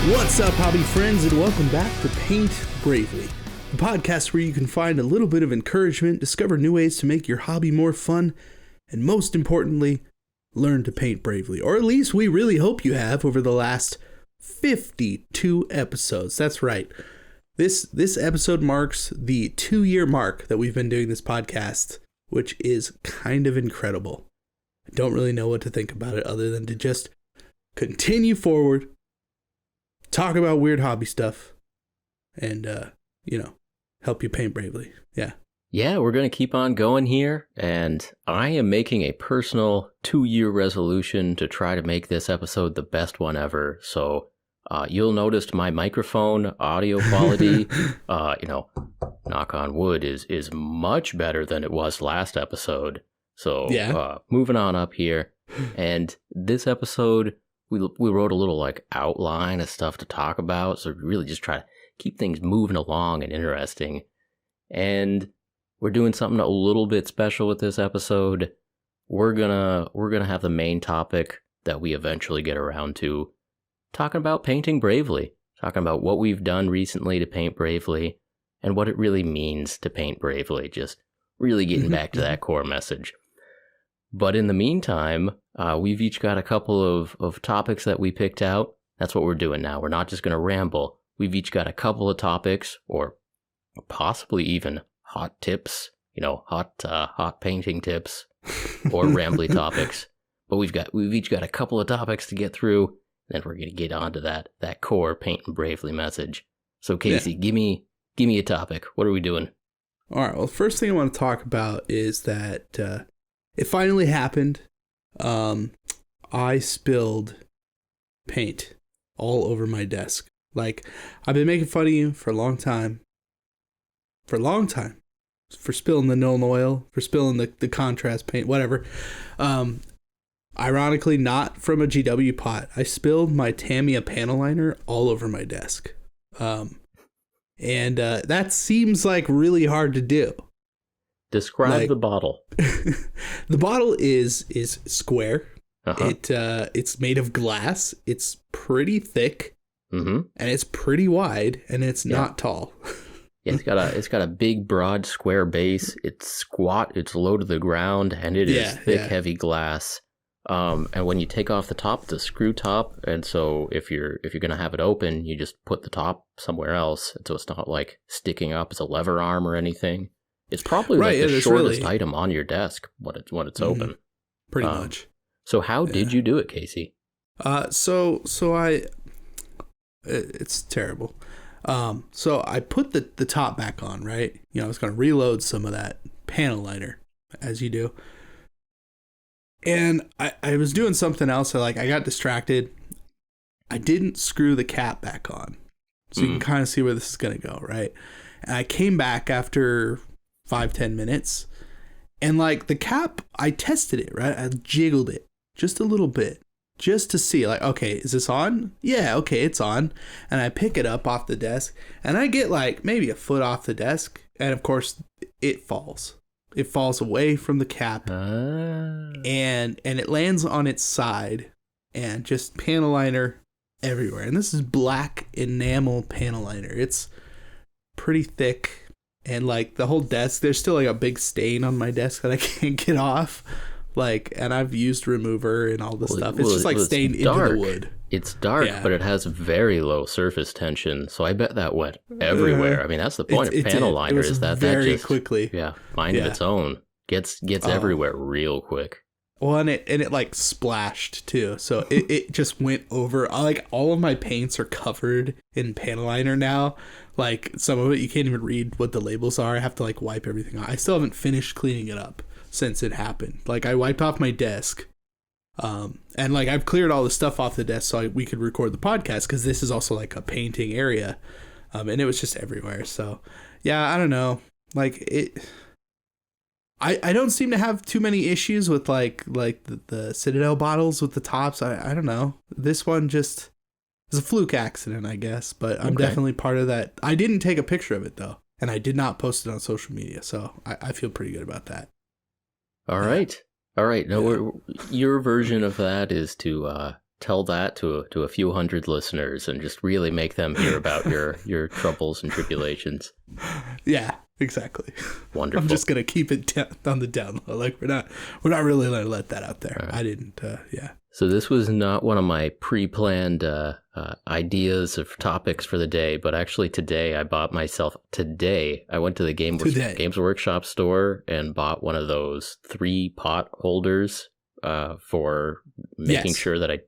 What's up, hobby friends, and welcome back to Paint Bravely, the podcast where you can find a little bit of encouragement, discover new ways to make your hobby more fun, and most importantly, learn to paint bravely. Or at least we really hope you have over the last 52 episodes. That's right. This episode marks the 2-year mark that we've been doing this podcast, which is kind of incredible. I don't really know what to think about it other than to just continue forward, talk about weird hobby stuff, and, help you paint bravely. Yeah, we're going to keep on going here, and I am making a personal 2-year resolution to try to make this episode the best one ever. So you'll notice my microphone audio quality, knock on wood, is much better than it was last episode. So moving on up here, and this episode, we wrote a little outline of stuff to talk about, so really just try to keep things moving along and interesting. And we're doing something a little bit special with this episode. We're gonna have the main topic that we eventually get around to talking about painting bravely, talking about what we've done recently to paint bravely and what it really means to paint bravely, just really getting back to that core message. But in the meantime, we've each got a couple of topics that we picked out. That's what we're doing now. We're not just going to ramble. We've each got a couple of topics, or possibly even hot tips, hot painting tips, or rambly topics. But we've each got a couple of topics to get through. Then we're going to get onto that core painting bravely message. So Casey, give me a topic. What are we doing? All right. Well, the first thing I want to talk about is that it finally happened. I spilled paint all over my desk. I've been making fun of you for a long time. For spilling the Nuln oil, for spilling the contrast paint, whatever. Ironically, not from a GW pot. I spilled my Tamiya panel liner all over my desk. And that seems really hard to do. Describe the bottle. The bottle is square. It's made of glass. It's pretty thick, and it's pretty wide, and it's not tall. Yeah, it's got a big, broad, square base. It's squat. It's low to the ground, and it is thick, heavy glass. And when you take off the top, it's a screw top, and so if you're gonna have it open, you just put the top somewhere else, and so it's not sticking up as a lever arm or anything. It's probably the shortest item on your desk when it's open. Pretty much. So how did you do it, Casey? It's terrible. So I put the top back on, right? I was going to reload some of that panel liner, as you do. And I was doing something else. I got distracted. I didn't screw the cap back on. So you can kind of see where this is going to go, right? And I came back after 5-10 minutes, and the cap, I tested it, right? I jiggled it just a little bit just to see okay, is this on? Yeah, okay, it's on. And I pick it up off the desk, and I get maybe a foot off the desk, and of course it falls away from the cap, and it lands on its side, and just panel liner everywhere. And this is black enamel panel liner. It's pretty thick. And the whole desk, there's still a big stain on my desk that I can't get off. And I've used remover and all this stuff. It's just stained into the wood. It's dark, but it has very low surface tension. So I bet that went everywhere. I mean, that's the point of panel liner, is that just quickly. Mind of its own. Gets everywhere real quick. Well, and it splashed too. So it just went over. All of my paints are covered in panel liner now. Some of it, you can't even read what the labels are. I have to wipe everything off. I still haven't finished cleaning it up since it happened. I wiped off my desk. And I've cleared all the stuff off the desk so we could record the podcast, because this is also a painting area. And it was just everywhere. So yeah, I don't know. I don't seem to have too many issues with the Citadel bottles with the tops. I don't know. This one just is a fluke accident, I guess, but I'm definitely part of that. I didn't take a picture of it though, and I did not post it on social media, so I feel pretty good about that. All right. No, your version of that is to tell that to a few hundred listeners and just really make them hear about your troubles and tribulations. Yeah, exactly. Wonderful. I'm just gonna keep it on the down low. Like we're not really gonna let that out there. Right. I didn't. Yeah. So this was not one of my pre-planned ideas of topics for the day, but actually today I went to the Games Workshop store and bought one of those 3 pot holders for making sure that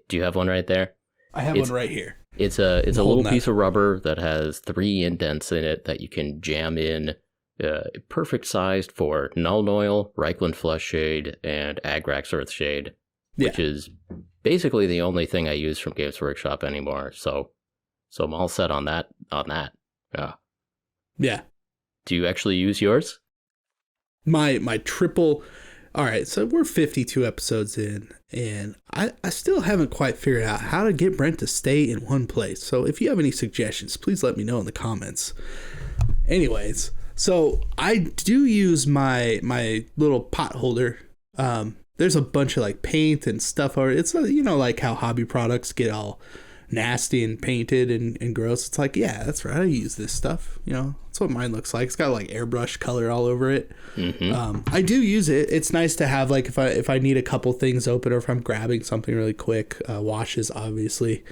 do you have one right there? I have one right here. It's a little piece of rubber that has 3 indents in it that you can jam in, perfect sized for Nuln Oil, Reikland Flush Shade, and Agrax Earthshade, which is basically the only thing I use from Games Workshop anymore. So I'm all set on that. Yeah. Yeah. Do you actually use yours? My triple. All right, so we're 52 episodes in, and I still haven't quite figured out how to get Brent to stay in one place. So if you have any suggestions, please let me know in the comments. Anyways, so I do use my little pot holder. There's a bunch of like paint and stuff. Or it's like how hobby products get all nasty and painted and gross. It's like, yeah, that's right. I use this stuff. That's what mine looks like. It's got like airbrush color all over it. Mm-hmm. I do use it. It's nice to have, like, if I need a couple things open or if I'm grabbing something really quick. Washes obviously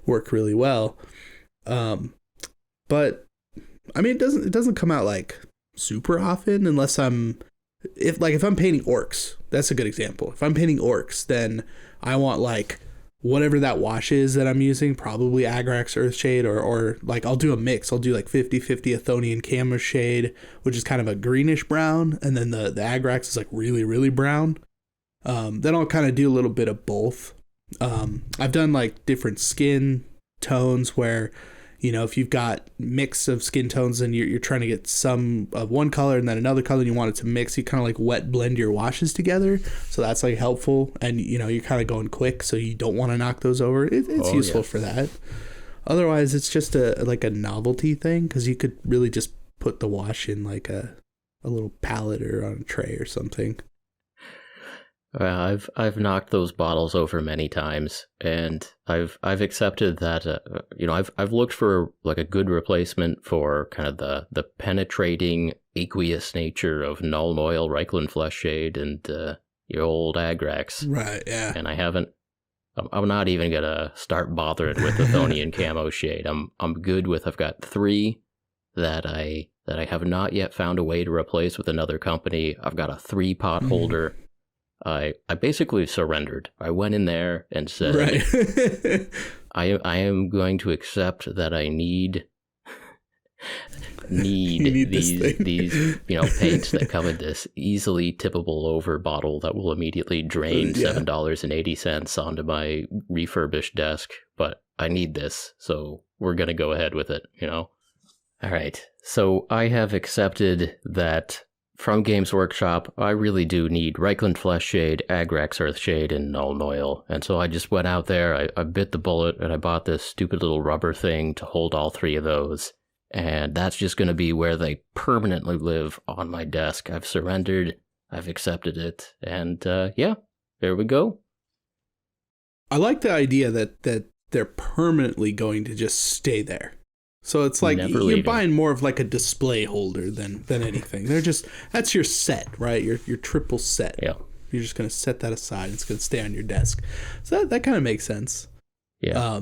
work really well. But I mean, it doesn't come out like super often unless if I'm painting orcs. That's a good example. If I'm painting orcs, then I want like whatever that wash is that I'm using, probably Agrax Earthshade, or like I'll do a mix. I'll do like 50-50 Athonian Camo Shade, which is kind of a greenish brown, and then the Agrax is like really, really brown. Then I'll kind of do a little bit of both. I've done like different skin tones where, if you've got mix of skin tones and you're trying to get some of one color and then another color and you want it to mix, you kind of like wet blend your washes together. So that's like helpful. And, you're kind of going quick, so you don't want to knock those over. It's useful for that. Otherwise, it's just a novelty thing, because you could really just put the wash in like a little palette or on a tray or something. I've knocked those bottles over many times, and I've accepted that. I've looked for like a good replacement for kind of the penetrating aqueous nature of Nuln Oil, Reikland Flush Shade, and your old Agrax. Right. Yeah. And I haven't. I'm not even gonna start bothering with the Athonian Camo Shade. I'm good with. I've got 3 that I have not yet found a way to replace with another company. I've got a 3 pot holder. I basically surrendered. I went in there and said, right. I am going to accept that I need these paints that come in this easily tippable over bottle that will immediately drain $7.80 onto my refurbished desk, but I need this, so we're going to go ahead with it, All right. So I have accepted that from Games Workshop, I really do need Reikland Flush Shade, Agrax Earthshade, and Nuln Oil. And so I just went out there, I bit the bullet, and I bought this stupid little rubber thing to hold all 3 of those. And that's just going to be where they permanently live on my desk. I've surrendered, I've accepted it, and there we go. I like the idea that they're permanently going to just stay there. So it's like you're buying more of like a display holder than anything. That's your set, right? Your triple set. Yeah. You're just going to set that aside. It's going to stay on your desk. So that kind of makes sense. Yeah.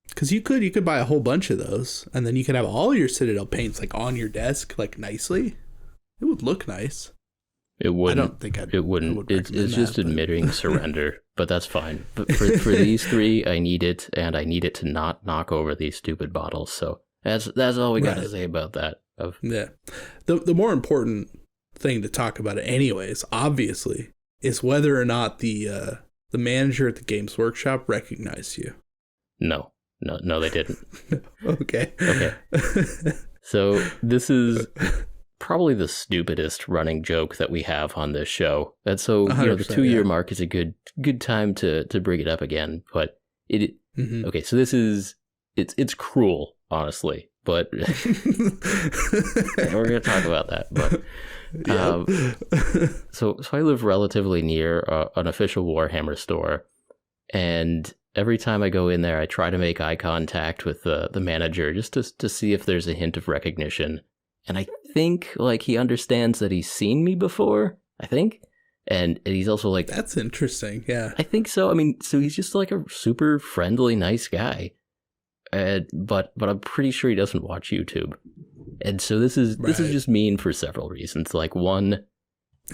Because you could buy a whole bunch of those, and then you could have all your Citadel paints like on your desk, like nicely. It would look nice. It wouldn't. I don't think it wouldn't. It's just admitting surrender, but that's fine. But for these 3, I need it, and I need it to not knock over these stupid bottles. So that's all we got to say about that. Yeah. The more important thing to talk about it anyways, obviously, is whether or not the manager at the Games Workshop recognized you. No, they didn't. Okay. So this is probably the stupidest running joke that we have on this show. And so, the 2-year mark is a good time to bring it up again. But okay, so this is, it's cruel, honestly, but we're going to talk about that. But so I live relatively near an official Warhammer store, And every time I go in there, I try to make eye contact with the manager just to see if there's a hint of recognition. And I think like he understands that he's seen me before, I think. And he's also like... That's interesting, yeah. I think so. I mean, so he's just like a super friendly, nice guy. But I'm pretty sure he doesn't watch YouTube. And so this is just mean for several reasons. Like, one,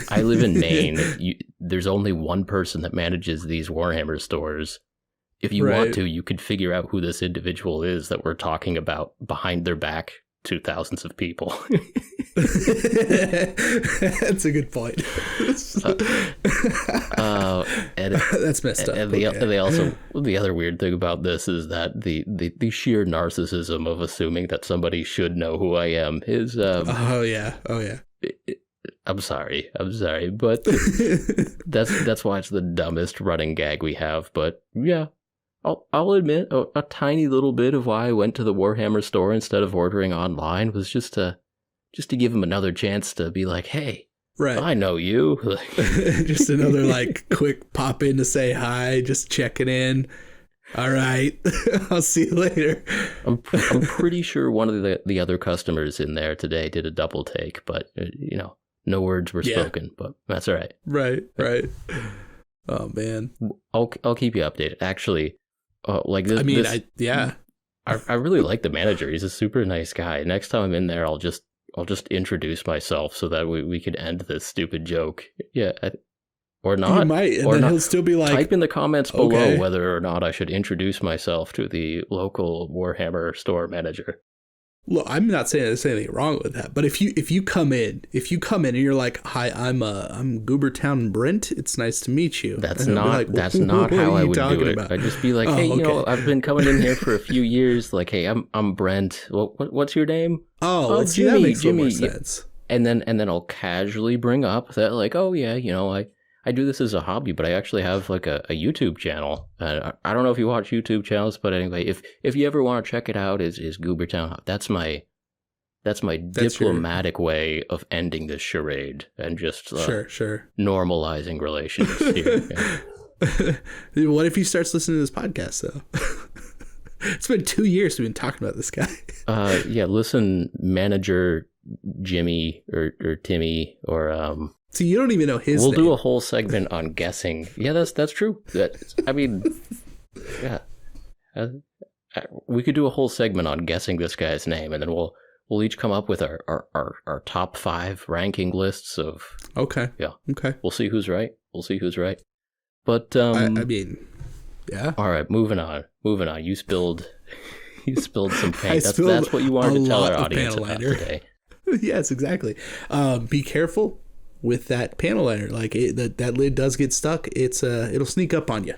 I live in Maine. There's only one person that manages these Warhammer stores. If you want to, you could figure out who this individual is that we're talking about behind their back to thousands of people. That's a good point. That's messed up. And they also, the other weird thing about this is that the sheer narcissism of assuming that somebody should know who I am is... oh yeah. I'm sorry, but that's why it's the dumbest running gag we have. But yeah, I'll admit a tiny little bit of why I went to the Warhammer store instead of ordering online was just to give him another chance to be like, hey, I know you. Just another like quick pop in to say hi, just checking in. All right, I'll see you later. I'm pretty sure one of the other customers in there today did a double take, but no words were spoken. But that's all right. Right. Oh man, I'll keep you updated. Actually, like this. I really like the manager. He's a super nice guy. Next time I'm in there, I'll just introduce myself so that we could end this stupid joke. Yeah. Or not. You might, and then he'll still be like... Type in the comments below whether or not I should introduce myself to the local Warhammer store manager. Look, I'm not saying there's anything wrong with that, but if you come in and you're like, "Hi, I'm Goobertown Brent. It's nice to meet you." That's not how I would do it. I'd just be like, "Hey, I've been coming in here for a few years. Like, hey, I'm Brent. What's your name?" Oh, Jimmy. That makes Jimmy. More sense. And then I'll casually bring up that, like, oh yeah, I do this as a hobby, but I actually have like a YouTube channel. I don't know if you watch YouTube channels, but anyway, if you ever want to check it out, is Goobertown. That's my diplomatic way of ending this charade and just normalizing relations here. Yeah. What if he starts listening to this podcast though? It's been 2 years we've been talking about this guy. Listen, manager Jimmy or Timmy or So you don't even know his name. We'll do a whole segment on guessing. Yeah, that's true. We could do a whole segment on guessing this guy's name, and then we'll each come up with our top 5 ranking lists of... Okay. Yeah. Okay. We'll see who's right. But yeah. All right, moving on. You spilled some paint. That's what you wanted to tell our audience about today. Yes, exactly. Be careful with that panel liner. Like that lid does get stuck. It'll sneak up on you.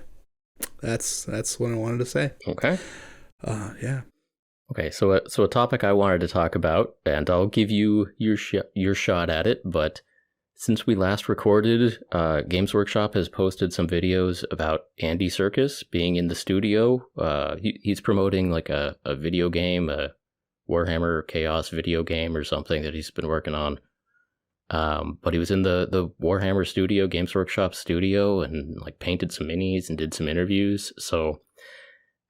That's what I wanted to say. Okay. Yeah. Okay. So a topic I wanted to talk about, and I'll give you your shot at it. But since we last recorded, Games Workshop has posted some videos about Andy Serkis being in the studio. He's promoting like a video game, a Warhammer Chaos video game or something that he's been working on. But he was in the Warhammer studio, Games Workshop studio, and like painted some minis and did some interviews. So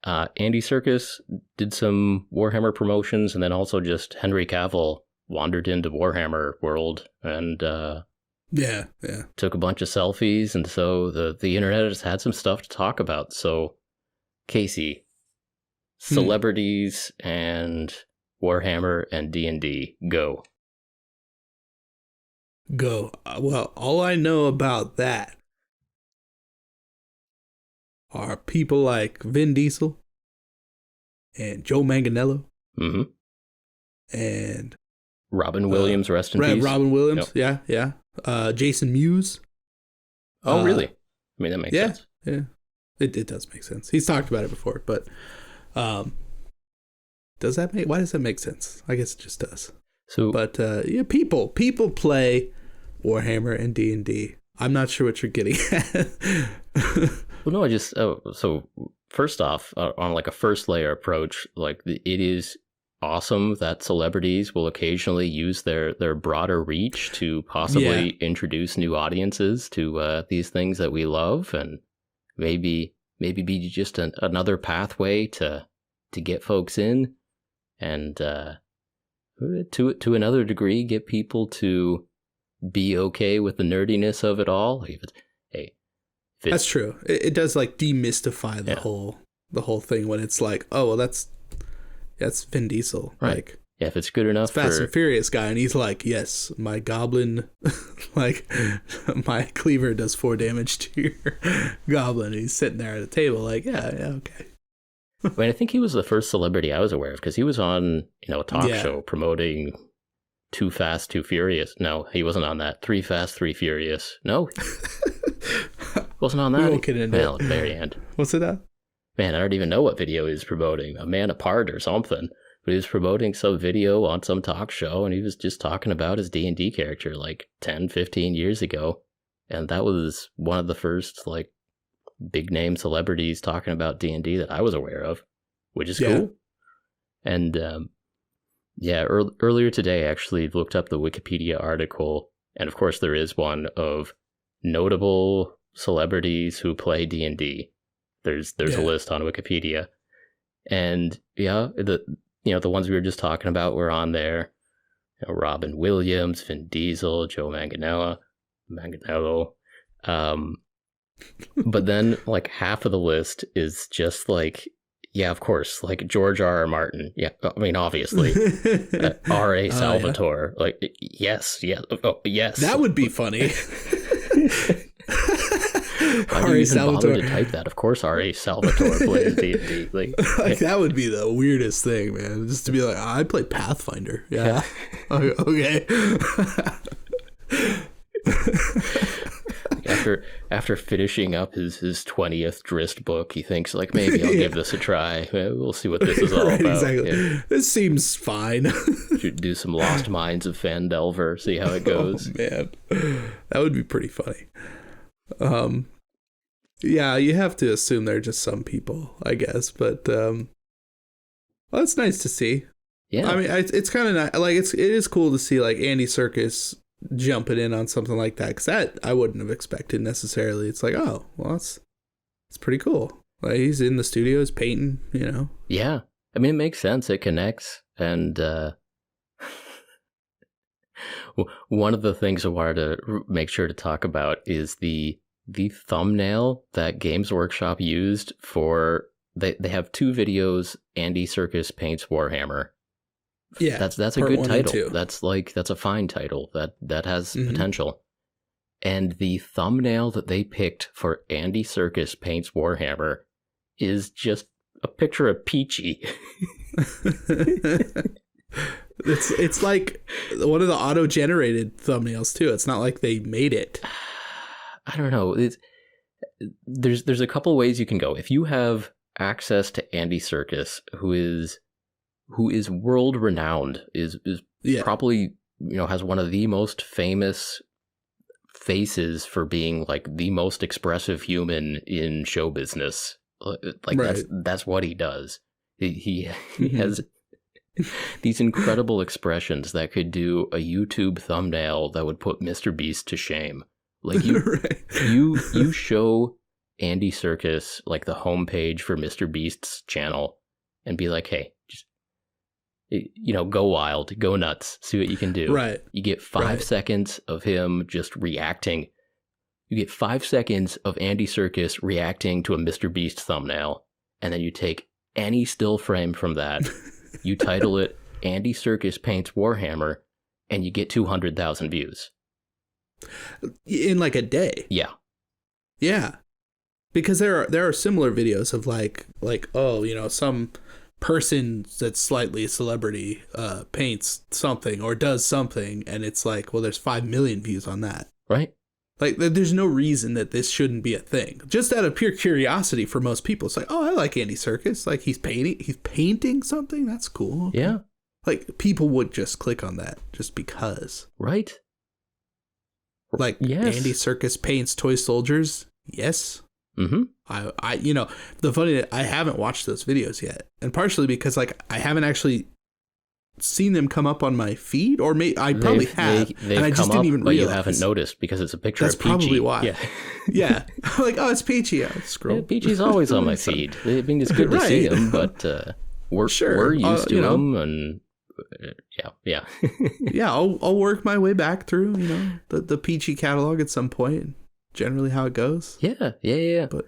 Andy Serkis did some Warhammer promotions, and then also just Henry Cavill wandered into Warhammer world and took a bunch of selfies, and so the internet has had some stuff to talk about. So Casey, celebrities and Warhammer and D&D, go. Well, all I know about that are people like Vin Diesel and Joe Manganiello. Mm-hmm. And Robin Williams, rest in peace. Robin Williams, yep. Yeah. Jason Mewes. Oh, really? I mean, that makes sense. Yeah, it does make sense. He's talked about it before, but why does that make sense? I guess it just does. So, but people play Warhammer and D&D. I'm not sure what you're getting at. Well, no, so first off, on like a first layer approach, like it is awesome that celebrities will occasionally use their broader reach to possibly introduce new audiences to these things that we love, and maybe maybe be just another pathway to get folks in, and to another degree, get people to be okay with the nerdiness of it all. That's true. It does like demystify the whole thing when it's like, oh well, that's Vin Diesel, right? Like, yeah, if it's good enough, Fast and Furious guy, and he's like, yes, my goblin, like my cleaver does 4 damage to your goblin. And he's sitting there at a table, like, yeah, okay. I mean, I think he was the first celebrity I was aware of, because he was on, a talk show promoting Too Fast, Too Furious. No, he wasn't on that. 3 Fast, 3 Furious. No, wasn't on that. We won't get into it. At the very end. What's it at? Man, I don't even know what video he was promoting. A Man Apart or something. But he was promoting some video on some talk show, and he was just talking about his D&D character like 10, 15 years ago. And that was one of the first, like, big name celebrities talking about D&D that I was aware of, which is cool. And earlier today I actually looked up the Wikipedia article, and of course there is one of notable celebrities who play D&D. There's a list on Wikipedia, and the ones we were just talking about were on there. Robin Williams, Vin Diesel, Joe Manganiello. But then, like, half of the list is just like, yeah, of course, like George R.R. Martin. Yeah, I mean, obviously, R.A. Salvatore. Yeah. Like, yes, yes. That would be funny. Why do you even bother to type that? Of course, R.A. Salvatore plays D&D. Like, that would be the weirdest thing, man. Just to be like, I play Pathfinder. Yeah. Okay. After finishing up his 20th Drist book, he thinks, like, maybe I'll give this a try. We'll see what this is all about. Exactly. Yeah. This seems fine. Should do some Lost Mines of Phandelver, see how it goes. Oh, man. That would be pretty funny. Yeah, you have to assume they're just some people, I guess. But, well, it's nice to see. Yeah. I mean, it's kind of nice. Like, it is cool to see, like, Andy Serkis jumping in on something like that, because that I wouldn't have expected necessarily. It's like, oh, well, it's pretty cool. Like, he's in the studios painting, Yeah, I mean, it makes sense. It connects, and one of the things I wanted to make sure to talk about is the thumbnail that Games Workshop used for. They have 2 videos. Andy Serkis paints Warhammer. Yeah, that's a good title. That's a fine title that has potential. And the thumbnail that they picked for Andy Serkis paints Warhammer is just a picture of Peachy. It's like one of the auto-generated thumbnails too. It's not like they made it. I don't know. There's a couple ways you can go. If you have access to Andy Serkis, who is world renowned, is probably, has one of the most famous faces for being like the most expressive human in show business. Like, right. That's what he does. He has these incredible expressions that could do a YouTube thumbnail that would put Mr. Beast to shame. Like, right. you show Andy Serkis like the homepage for Mr. Beast's channel and be like, hey, just, go wild, go nuts, see what you can do. Right. You get 5 seconds of him just reacting. You get 5 seconds of Andy Serkis reacting to a Mr. Beast thumbnail, and then you take any still frame from that, you title it Andy Serkis Paints Warhammer, and you get 200,000 views. In like a day. Yeah. Yeah. Because there are similar videos of like some person that's slightly a celebrity paints something or does something, and it's like, well, there's 5 million views on that. Right. Like, there's no reason that this shouldn't be a thing. Just out of pure curiosity for most people. It's like, oh, I like Andy Serkis. Like, he's painting something. That's cool. Okay. Yeah. Like, people would just click on that just because. Right. Like, yes. Andy Serkis paints toy soldiers. Yes. Mm-hmm. The funny that I haven't watched those videos yet, and partially because like I haven't actually seen them come up on my feed, or I probably have, they've and I just didn't even but realize. You haven't noticed because it's a picture That's of Peachy. probably why. Yeah. Yeah. I'm like, oh, it's Peachy. I scroll. Yeah, Peachy's always on my feed. I mean, it's good to see him, but we're used to him, and yeah. Yeah, I'll work my way back through, the Peachy catalog at some point. Generally, how it goes. Yeah. But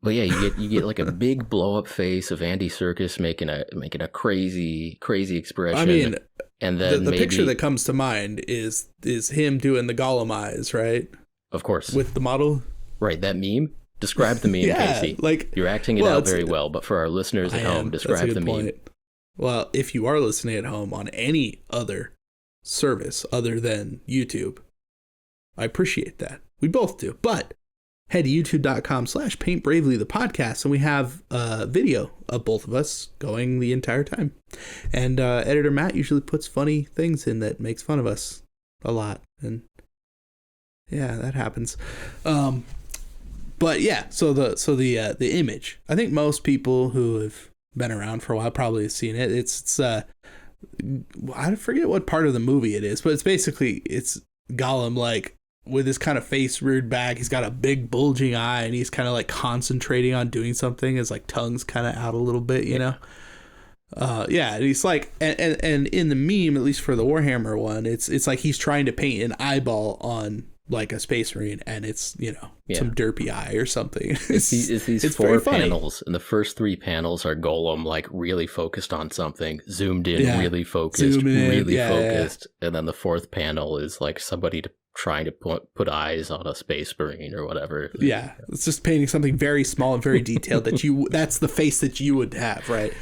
But yeah, you get like a big blow up face of Andy Serkis making a crazy expression. I mean, and then the picture that comes to mind is him doing the Gollum eyes, right? Of course, with the model. Right, that meme. Describe the meme, Casey. Like you're acting it out very well, but for our listeners at home, describe the meme. Well, if you are listening at home on any other service other than YouTube, I appreciate that. We both do, but. Head to youtube.com/paintbravely the podcast, and we have a video of both of us going the entire time. And editor Matt usually puts funny things in that makes fun of us a lot. And yeah, that happens. But yeah, so the image. I think most people who have been around for a while probably have seen it. It's I forget what part of the movie it is, but it's Gollum like with his kind of face reared back. He's got a big bulging eye, and he's kind of like concentrating on doing something. His like tongue's kind of out a little bit, and he's like, and in the meme, at least for the Warhammer one, it's like he's trying to paint an eyeball on like a space marine, and it's some derpy eye or something. It's these four panels, and the first three panels are Golem like really focused on something, zoomed in, really focused, focused, and then the fourth panel is like somebody trying to put eyes on a space marine or whatever. Yeah, it's just painting something very small and very detailed that's the face that you would have, right?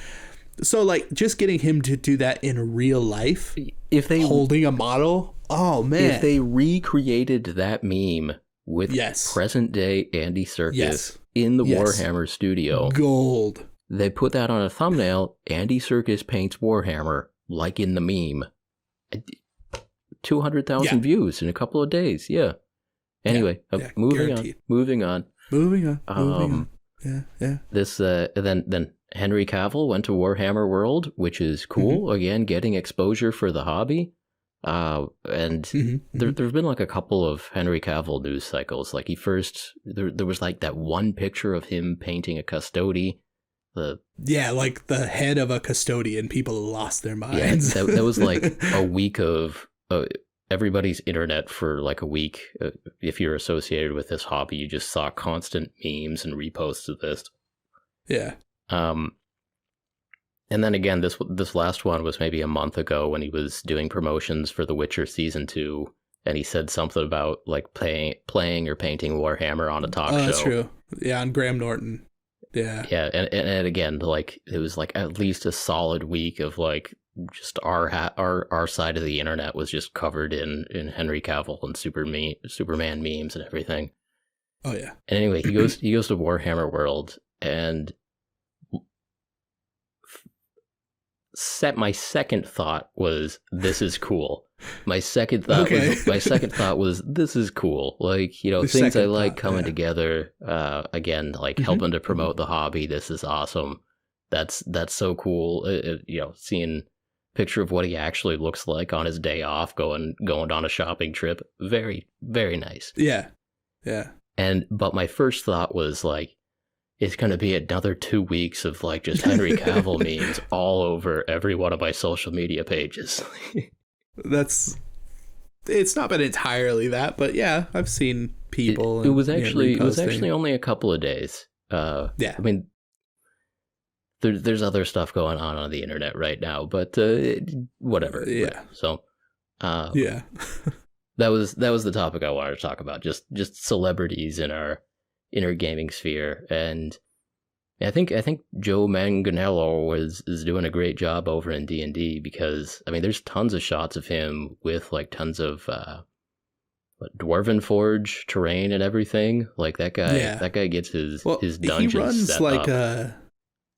So like just getting him to do that in real life, if they holding a model, oh man, if they recreated that meme with present day Andy Serkis in the Warhammer studio, gold. They put that on a thumbnail. Andy Serkis paints Warhammer like in the meme. 200,000 views in a couple of days. Yeah. Anyway, moving on. Yeah. This then Henry Cavill went to Warhammer World, which is cool. Again, getting exposure for the hobby. And there's been like a couple of Henry Cavill news cycles. Like there was like that one picture of him painting a custody. Like the head of a custodian. People lost their minds. Yeah, that was like a week of everybody's internet for like a week. If you're associated with this hobby, you just saw constant memes and reposts of this. Yeah. And then again, this last one was maybe a month ago when he was doing promotions for The Witcher Season 2, and he said something about like playing or painting Warhammer on a talk show. Oh, that's true. Yeah, on Graham Norton. Yeah. Yeah, and again, like it was like at least a solid week of like just our side of the internet was just covered in Henry Cavill and Superman memes and everything. Oh yeah. And anyway, he goes to Warhammer World, and my second thought was, this is cool. My second thought was, this is cool. Like, things I like coming together. Again, like helping to promote the hobby. This is awesome. That's so cool. Seeing picture of what he actually looks like on his day off, going on a shopping trip. Very, very nice. Yeah. But my first thought was like, it's going to be another 2 weeks of like just Henry Cavill memes all over every one of my social media pages. It's not been entirely that, but yeah, I've seen people. It was actually only a couple of days. I mean, there's other stuff going on the internet right now, but whatever. Yeah. Right. So, yeah. that was the topic I wanted to talk about. Just celebrities in our gaming sphere, and I think Joe Manganiello is doing a great job over in D&D, because I mean there's tons of shots of him with like tons of Dwarven Forge terrain and everything. Like that guy gets his dungeons set up.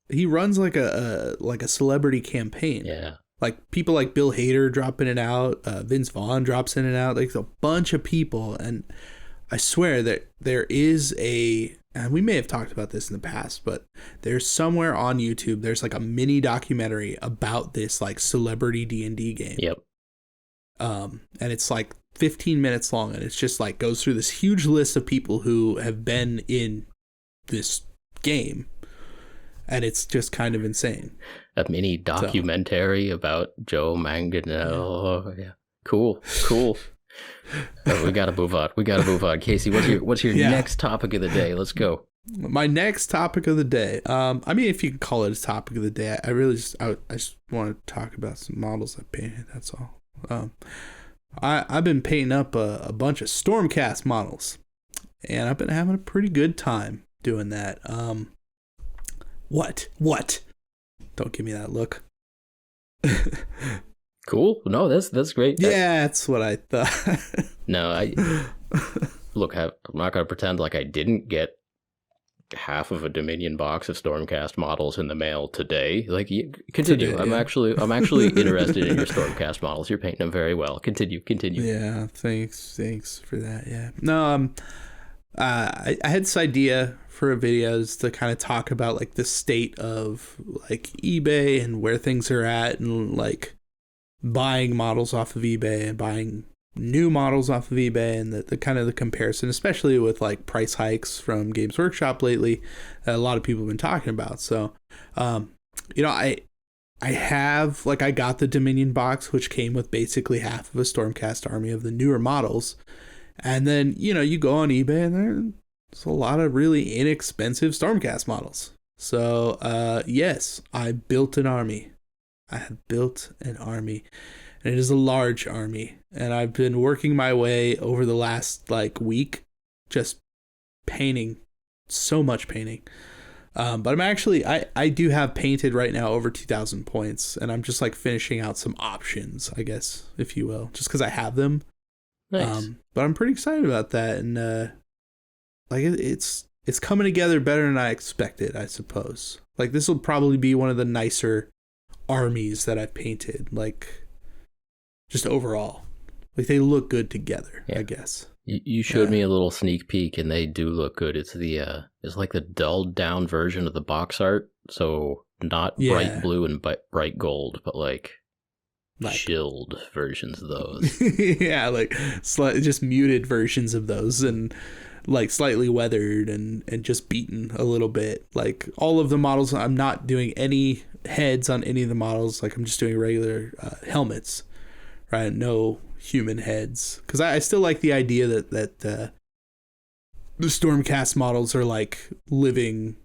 He runs like a celebrity campaign. Yeah. Like people like Bill Hader drop in and out, Vince Vaughn drops in and out, like a bunch of people. And I swear that there is a and we may have talked about this in the past, but there's somewhere on YouTube, there's like a mini documentary about this like celebrity D&D game. Yep. And it's like 15 minutes long, and it's just like goes through this huge list of people who have been in this game, and it's just kind of insane. A mini documentary about Joe Manganiello. Yeah. Cool. Oh, we gotta move on. Casey, what's your next topic of the day? Let's go. My next topic of the day. I mean, if you can call it a topic of the day, I just want to talk about some models I painted. That's all. I've been painting up a bunch of Stormcast models, and I've been having a pretty good time doing that. What? Don't give me that look. Cool. No, that's great. Yeah, that's what I thought. No, look, I'm not going to pretend like I didn't get half of a Dominion box of Stormcast models in the mail today. Like, continue. Today, I'm actually interested in your Stormcast models. You're painting them very well. Continue. Yeah, thanks for that. Yeah. No, I had this idea for videos to kind of talk about like the state of like eBay and where things are at, and like buying models off of eBay and buying new models off of eBay, and the kind of the comparison, especially with like price hikes from Games Workshop lately, that a lot of people have been talking about. So, I have, like, I got the Dominion box, which came with basically half of a Stormcast army of the newer models. And then, you go on eBay and there's a lot of really inexpensive Stormcast models. So, yes, I built an army. I have built an army, and it is a large army. And I've been working my way over the last like week, just painting, so much painting. But I'm actually, I do have painted right now over 2,000 points, and I'm just like finishing out some options, I guess, if you will, just because I have them. Nice. But I'm pretty excited about that, and like it's coming together better than I expected, I suppose. Like, this will probably be one of the nicer armies that I've painted, like, just overall. Like, they look good together, I guess. You showed me a little sneak peek, and they do look good. It's it's like the dulled down version of the box art, so not bright blue and bright gold, but like chilled versions of those. Yeah, like just muted versions of those, and like slightly weathered and just beaten a little bit. Like, all of the models, I'm not doing any heads on any of the models. Like, I'm just doing regular helmets, right? No human heads, because I still like the idea that the Stormcast models are like living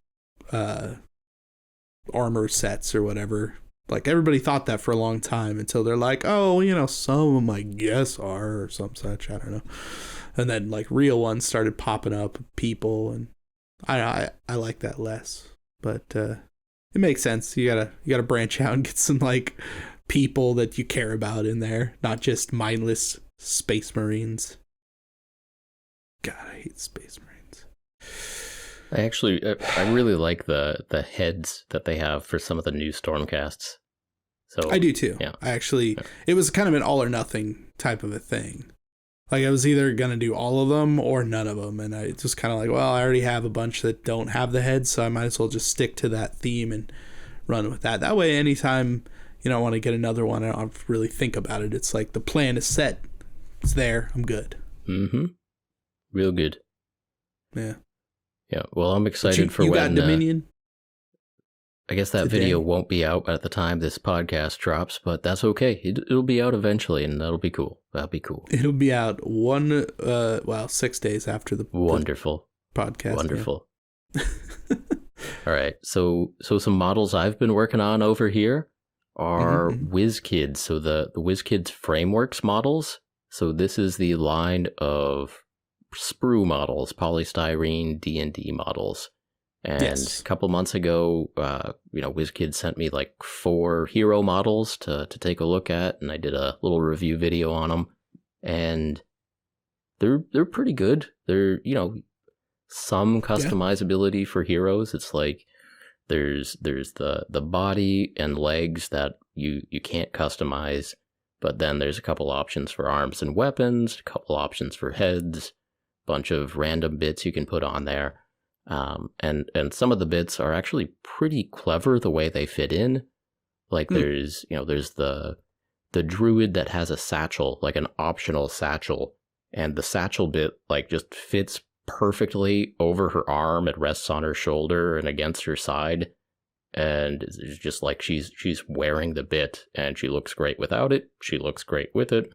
armor sets or whatever. Like, everybody thought that for a long time until they're like, oh, some of them I guess are, or some such, I don't know. And then like real ones started popping up, people, and I like that less. But it makes sense. You gotta branch out and get some like people that you care about in there, not just mindless space marines. God, I hate space marines. I really like the heads that they have for some of the new Stormcasts. So I do too. Yeah. It was kind of an all or nothing type of a thing. Like, I was either going to do all of them or none of them. And I just kind of like, well, I already have a bunch that don't have the heads, so I might as well just stick to that theme and run with that. That way, anytime, I want to get another one, I don't have to really think about it. It's like the plan is set. It's there. I'm good. Mm-hmm. Real good. Yeah. Yeah. Well, I'm excited for you when... got Dominion? I guess that today. video won't be out at the time this podcast drops, but that's okay. It'll be out eventually, and that'll be cool. That'll be cool. It'll be out 6 days after the Wonderful podcast. Wonderful. Yeah. All right. So some models I've been working on over here are WizKids. So the WizKids Frameworks models. So this is the line of sprue models, polystyrene D&D models. And a couple months ago, WizKids sent me like 4 hero models to take a look at, and I did a little review video on them. And they're pretty good. They're, some customizability for heroes. It's like there's the body and legs that you can't customize, but then there's a couple options for arms and weapons, a couple options for heads, bunch of random bits you can put on there. And some of the bits are actually pretty clever the way they fit in. Like there's the druid that has a satchel, like an optional satchel, and the satchel bit like just fits perfectly over her arm. It rests on her shoulder and against her side, and it's just like she's wearing the bit, and she looks great without it. She looks great with it.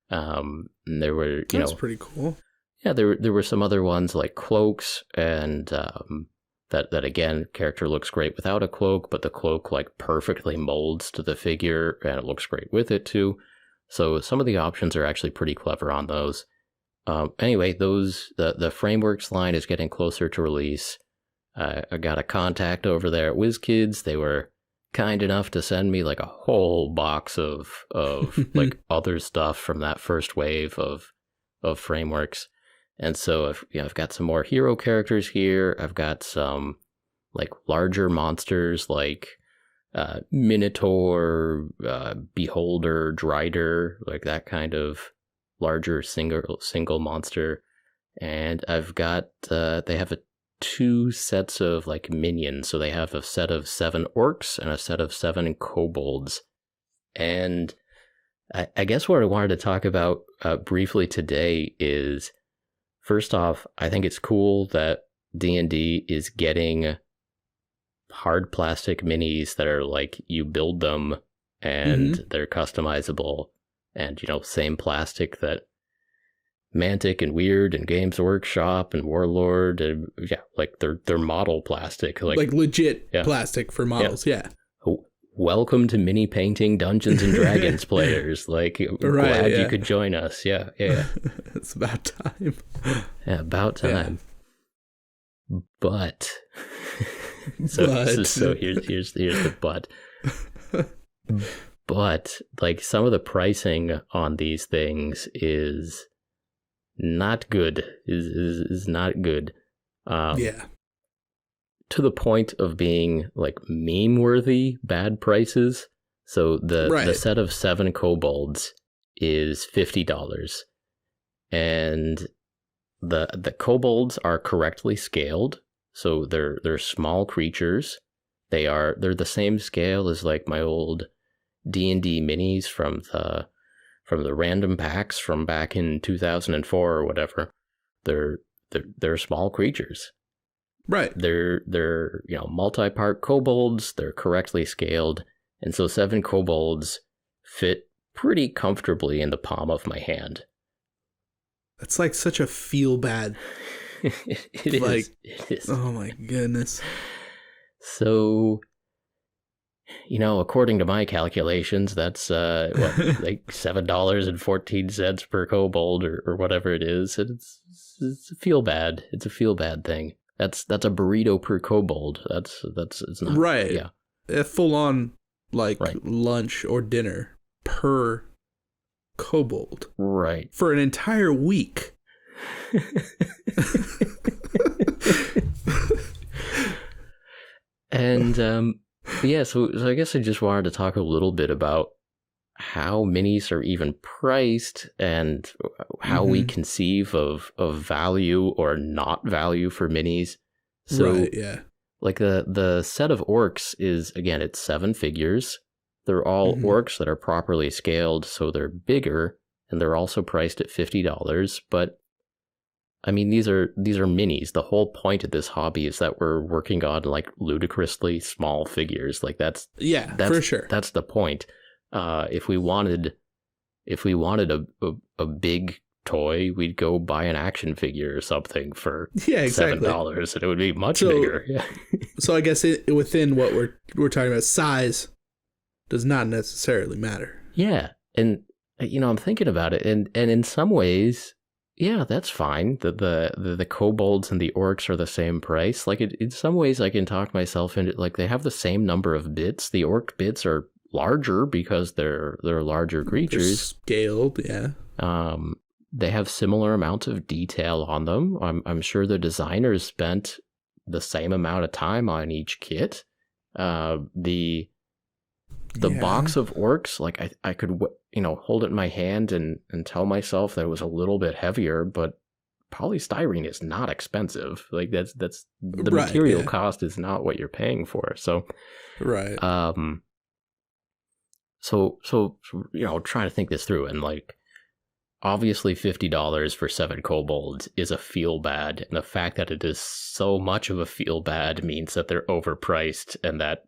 And there were that's pretty cool. Yeah, there were some other ones like cloaks, and that again, character looks great without a cloak, but the cloak like perfectly molds to the figure, and it looks great with it too. So some of the options are actually pretty clever on those. Anyway, the frameworks line is getting closer to release. I got a contact over there at WizKids. They were kind enough to send me like a whole box of like other stuff from that first wave of frameworks. And so I've got some more hero characters here. I've got some like larger monsters like Minotaur, Beholder, Drider, like that kind of larger single monster. And I've got they have 2 sets of like minions. So they have a set of 7 orcs and a set of 7 kobolds. And I guess what I wanted to talk about briefly today is, first off, I think it's cool that D&D is getting hard plastic minis that are like, you build them and they're customizable, and same plastic that Mantic and Weird and Games Workshop and Warlord, and like they're model plastic, like legit plastic for models. Yeah. Welcome to mini painting Dungeons and Dragons players. Like, glad you could join us. Yeah. It's about time. Yeah, about time. Yeah. But so here's the but. But like, some of the pricing on these things is not good. Is not good. To the point of being like meme worthy bad prices. So the set of 7 kobolds is $50, and the kobolds are correctly scaled. So they're small creatures. They're the same scale as like my old D&D minis from the random packs from back in 2004 or whatever. They're small creatures. Right. They're multi-part kobolds. They're correctly scaled, and so 7 kobolds fit pretty comfortably in the palm of my hand. That's like such a feel bad. It is. Oh my goodness. So, according to my calculations, that's like $7.14 per kobold or whatever it is. It's a feel bad. It's a feel bad thing. That's a burrito per kobold. It's not right. Yeah, a full on like lunch or dinner per kobold. Right. For an entire week. And so I guess I just wanted to talk a little bit about how minis are even priced and how we conceive of value or not value for minis. So like the set of orcs is, again, it's 7 figures. They're all orcs that are properly scaled, so they're bigger, and they're also priced at $50. But I mean, these are minis. The whole point of this hobby is that we're working on like ludicrously small figures. Like that's for sure. That's the point. If we wanted a big toy, we'd go buy an action figure or something for $7, and it would be much bigger. Yeah. So I guess within what we're talking about, size does not necessarily matter. Yeah, and I'm thinking about it, and in some ways, yeah, that's fine. The kobolds and the orcs are the same price. Like in some ways, I can talk myself into, like, they have the same number of bits. The orc bits are larger because they're larger creatures. They're scaled, yeah. They have similar amounts of detail on them. I'm sure the designers spent the same amount of time on each kit. The box of orcs, like I could hold it in my hand and tell myself that it was a little bit heavier, but polystyrene is not expensive. Like that's the Right, material yeah. cost is not what you're paying for. So Right. so trying to think this through, and like obviously $50 for 7 kobolds is a feel bad, and the fact that it is so much of a feel bad means that they're overpriced, and that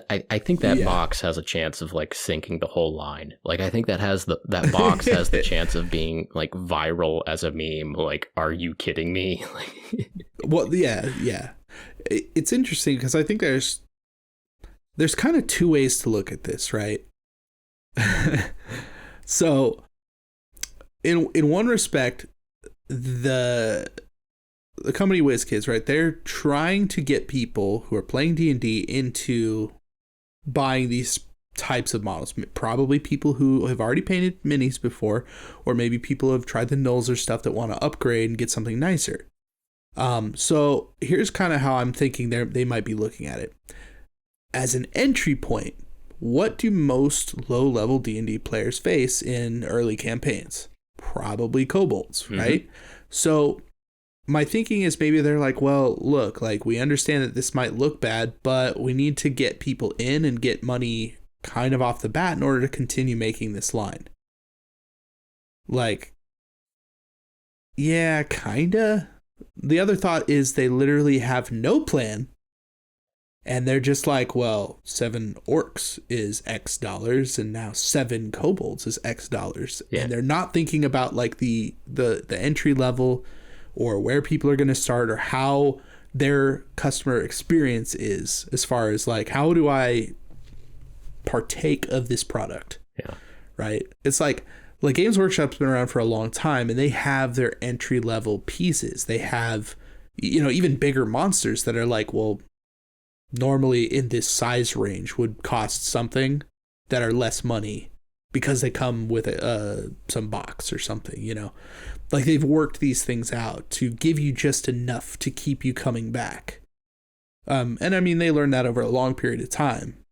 I think that box has a chance of like sinking the whole line. Like I think that box has the chance of being like viral as a meme. Like, are you kidding me? Well, yeah. It's interesting because I think there's kind of two ways to look at this, right? So, in one respect, the company WizKids, right? They're trying to get people who are playing D&D into buying these types of models. Probably people who have already painted minis before, or maybe people who have tried the nulls or stuff that want to upgrade and get something nicer. So here's kind of how I'm thinking they might be looking at it. As an entry point, what do most low-level D&D players face in early campaigns? Probably kobolds, right? So my thinking is maybe they're like, well, look, like we understand that this might look bad, but we need to get people in and get money kind of off the bat in order to continue making this line. Like, yeah, kinda. The other thought is they literally have no plan. And they're just like, well, 7 orcs is X dollars, and now 7 kobolds is X dollars. Yeah. And they're not thinking about like the entry level or where people are going to start or how their customer experience is as far as like, how do I partake of this product? Yeah. Right? It's like Games Workshop's been around for a long time, and they have their entry level pieces. They have, even bigger monsters that are like, well, normally in this size range would cost something that are less money because they come with some box or something, like they've worked these things out to give you just enough to keep you coming back. And I mean, they learned that over a long period of time,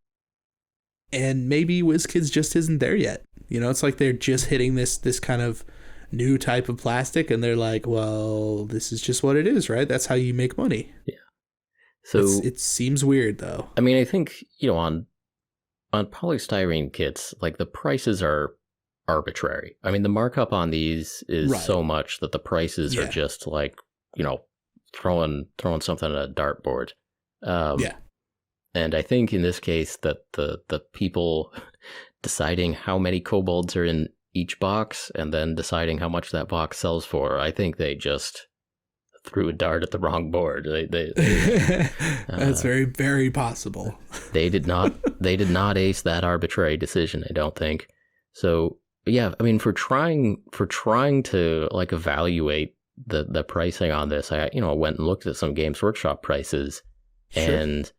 and maybe WizKids just isn't there yet. It's like they're just hitting this kind of new type of plastic, and they're like, well, this is just what it is, right? That's how you make money. Yeah. So it seems weird, though. I mean, I think, on polystyrene kits, like the prices are arbitrary. I mean, the markup on these is so much that the prices are just like, throwing something at a dartboard. And I think in this case that the people deciding how many kobolds are in each box and then deciding how much that box sells for, I think they just threw a dart at the wrong board. They That's very, very possible. They did not ace that arbitrary decision, I don't think. So yeah, I mean, for trying to like evaluate the pricing on this, I went and looked at some Games Workshop prices, and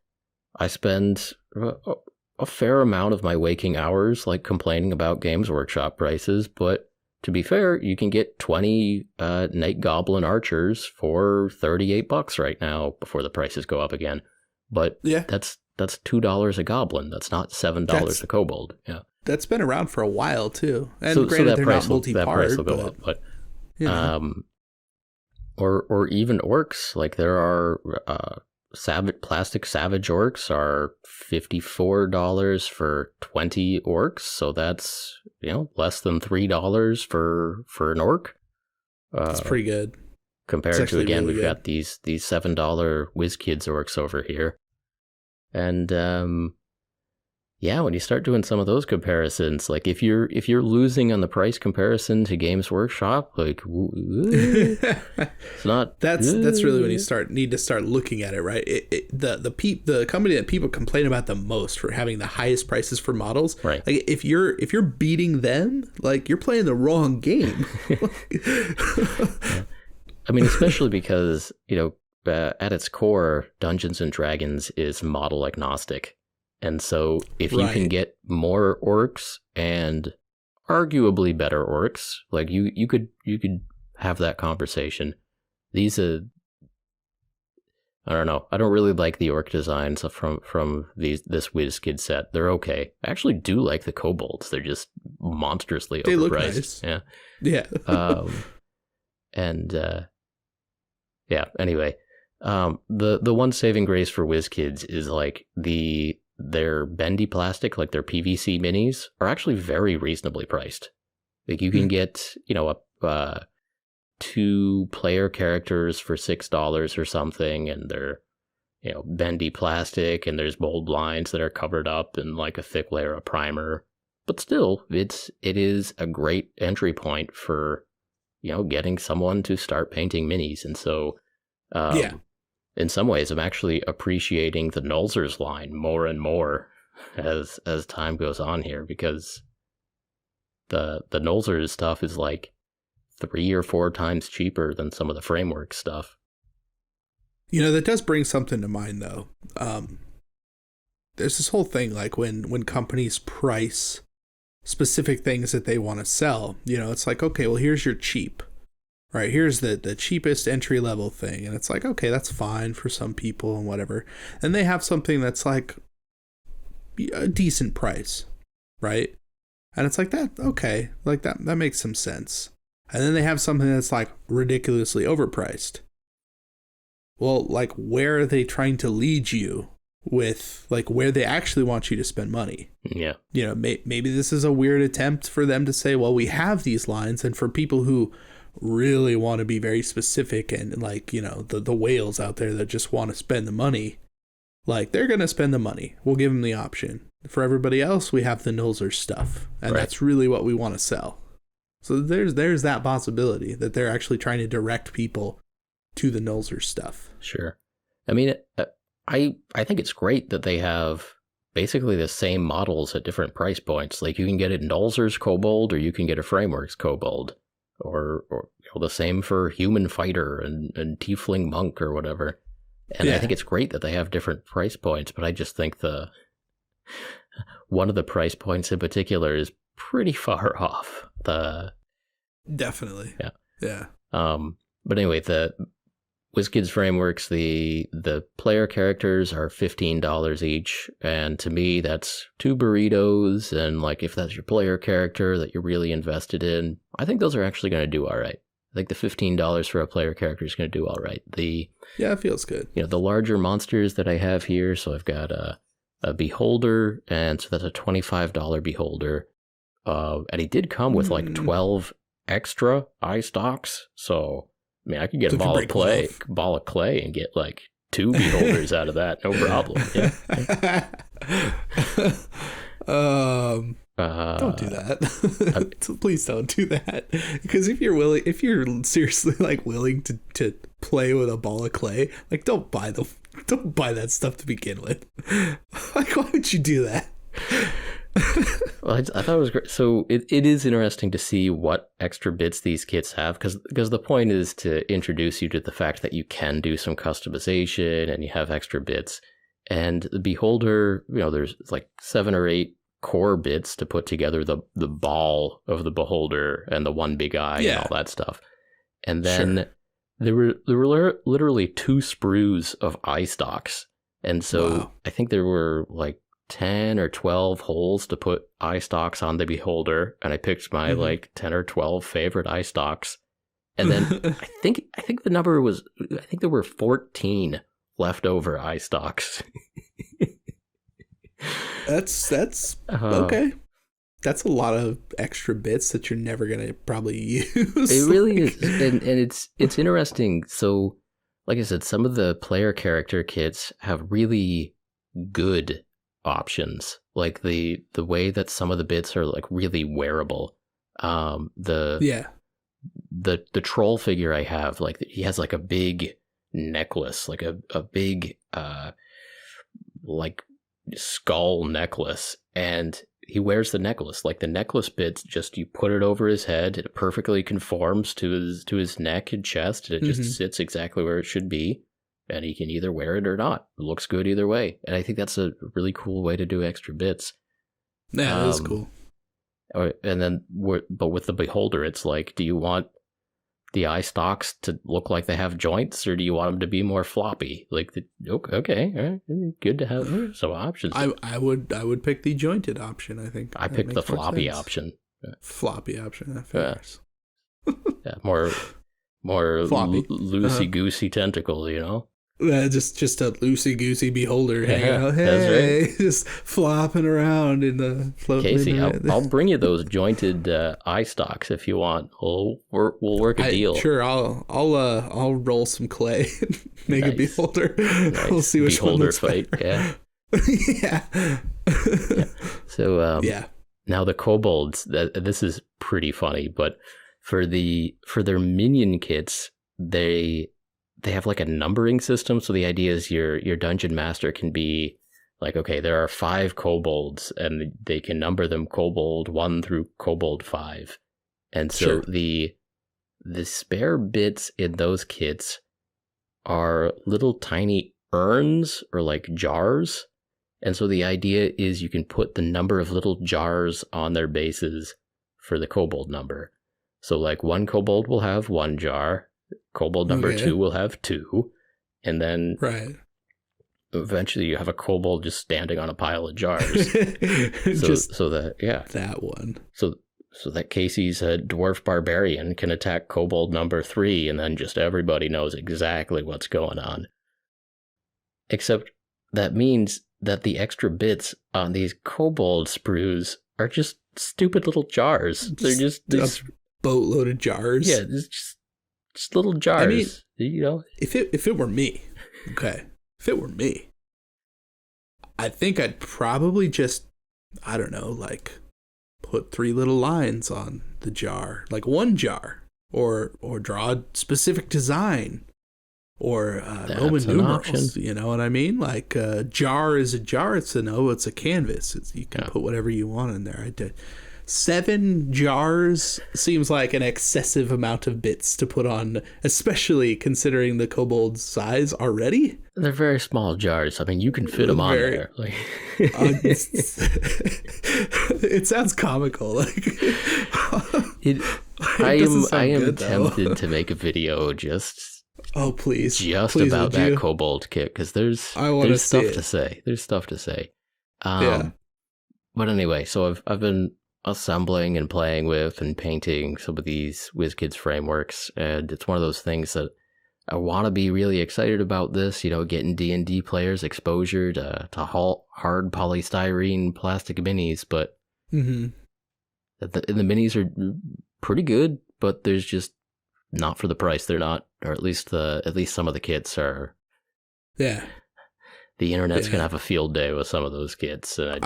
I spend a fair amount of my waking hours like complaining about Games Workshop prices, but to be fair, you can get 20 Night Goblin archers for $38 right now before the prices go up again. But that's $2 a goblin. That's not $7 a kobold. Yeah, that's been around for a while too. And granted, they're not multi-part, that price will go up. But or even orcs. Like there are plastic savage orcs are $54 for 20 orcs, so that's less than $3 for an orc. That's pretty good compared to, again, really we've got these $7 WizKids orcs over here. And when you start doing some of those comparisons, like if you're losing on the price comparison to Games Workshop, like it's not. That's really when you need to start looking at it, right? The company that people complain about the most for having the highest prices for models, right? Like if you're beating them, like you're playing the wrong game. Yeah. I mean, especially because at its core, Dungeons and Dragons is model agnostic. And so if you can get more orcs and arguably better orcs, like you could have that conversation. These I don't know. I don't really like the orc designs from this WizKid set. They're okay. I actually do like the kobolds. They're just monstrously overpriced. They look nice. Yeah. Yeah. Yeah. Anyway, the one saving grace for WizKids is like their bendy plastic, like their PVC minis, are actually very reasonably priced. Like you can get, a 2 player characters for $6 or something, and they're bendy plastic, and there's mold lines that are covered up in like a thick layer of primer. But still, it is a great entry point for getting someone to start painting minis. And so in some ways I'm actually appreciating the Nulzers line more and more as time goes on here, because the Nulzers stuff is like 3 or 4 times cheaper than some of the framework stuff. That does bring something to mind, though. There's this whole thing, like when companies price specific things that they want to sell, it's like, okay, well, here's your cheap, right? Here's the cheapest entry level thing. And it's like, okay, that's fine for some people and whatever. And they have something that's like a decent price, right? And it's like that, okay, like that makes some sense. And then they have something that's like ridiculously overpriced. Well, like, where are they trying to lead you with, like, where they actually want you to spend money? Yeah. Maybe this is a weird attempt for them to say, well, we have these lines, and for people who really want to be very specific and, like, the whales out there that just want to spend the money, like, they're going to spend the money. We'll give them the option. For everybody else, we have the Nulzer stuff, and that's really what we want to sell. So there's that possibility that they're actually trying to direct people to the Nulzer stuff. Sure. I mean, I think it's great that they have basically the same models at different price points. Like you can get a Nulzer's Kobold, or you can get a Frameworks Kobold, or the same for Human Fighter and Tiefling Monk or whatever. And I think it's great that they have different price points, but I just think one of the price points in particular is pretty far off. Definitely. Yeah. But anyway, the WizKids frameworks, the player characters are $15 each, and to me that's 2 burritos, and like if that's your player character that you're really invested in, I think those are actually going to do all right. I think the $15 for a player character is going to do all right. It feels good. The larger monsters that I have here, so I've got a Beholder, and so that's a $25 Beholder. And he did come with like 12 extra eye stalks. So, I mean, I could get a ball of clay and get like 2 Beholders out of that. No problem. Yeah. Don't do that. Please don't do that. Because if you're seriously like willing to play with a ball of clay, like don't buy that stuff to begin with. Like, why would you do that? Well, I thought it was great. So it is interesting to see what extra bits these kits have, because the point is to introduce you to the fact that you can do some customization and you have extra bits. And the Beholder, there's like 7 or 8 core bits to put together the ball of the Beholder and the one big eye and all that stuff. And then there were literally 2 sprues of eye stalks. And so I think there were like 10 or 12 holes to put eye stalks on the Beholder, and I picked my like 10 or 12 favorite eye stalks. And then I think the number was, I think there were 14 leftover eye stalks. That's okay. That's a lot of extra bits that you're never gonna probably use. It really is, and it's interesting. So, like I said, some of the player character kits have really good options, like the way that some of the bits are like really wearable. The troll figure I have, like he has like a big necklace, like a big like skull necklace, and he wears the necklace. Like the necklace bits, just you put it over his head, it perfectly conforms to his neck and chest, and it just sits exactly where it should be. And he can either wear it or not. It looks good either way. And I think that's a really cool way to do extra bits. Yeah, that is cool. And then, but with the Beholder, it's like, do you want the eye stalks to look like they have joints, or do you want them to be more floppy? Like, okay, all right, good to have some options. I would pick the jointed option. I think I picked the floppy option. Floppy option. That figures. Yeah, more loosey goosey tentacles, you know. Just a loosey goosey beholder hanging out. Hey, that's right. Just flopping around in the floating. Casey, I'll bring you those jointed eye stalks if you want. We'll work a deal. Sure, I'll roll some clay and make a beholder. Nice. We'll see which beholder one looks fight. better. Yeah. Yeah. So now the kobolds. This is pretty funny, but for their minion kits, they have like a numbering system. So the idea is your dungeon master can be like, okay, there are 5 kobolds, and they can number them kobold 1 through kobold 5. And so the spare bits in those kits are little tiny urns or like jars. And so the idea is you can put the number of little jars on their bases for the kobold number. So like one kobold will have 1 jar, kobold number 2 will have 2, and then eventually you have a kobold just standing on a pile of jars. That one. So that Casey's a dwarf barbarian can attack kobold number 3, and then just everybody knows exactly what's going on. Except that means that the extra bits on these kobold sprues are just stupid little jars. They're just these boatload of jars. Yeah, just little jars. I mean, you know, if it were me, I think I'd probably just, I don't know, like put 3 little lines on the jar, like 1 jar, or draw a specific design, or Roman numerals. You know what I mean? Like a jar is a jar. It's a canvas. You can put whatever you want in there. I did. 7 jars seems like an excessive amount of bits to put on, especially considering the kobold's size already. They're very small jars. I mean, you can fit them on there. Like... it sounds comical. Like I am tempted to make a video just please about that kobold kit, because there's stuff to say. There's stuff to say. But anyway, so I've been assembling and playing with and painting some of these WizKids frameworks, and it's one of those things that I want to be really excited about this, you know, getting D&D players exposure to hard polystyrene plastic minis, but the minis are pretty good, but there's just not for the price. They're not, or at least some of the kits are. Yeah. The internet's gonna have a field day with some of those kits, and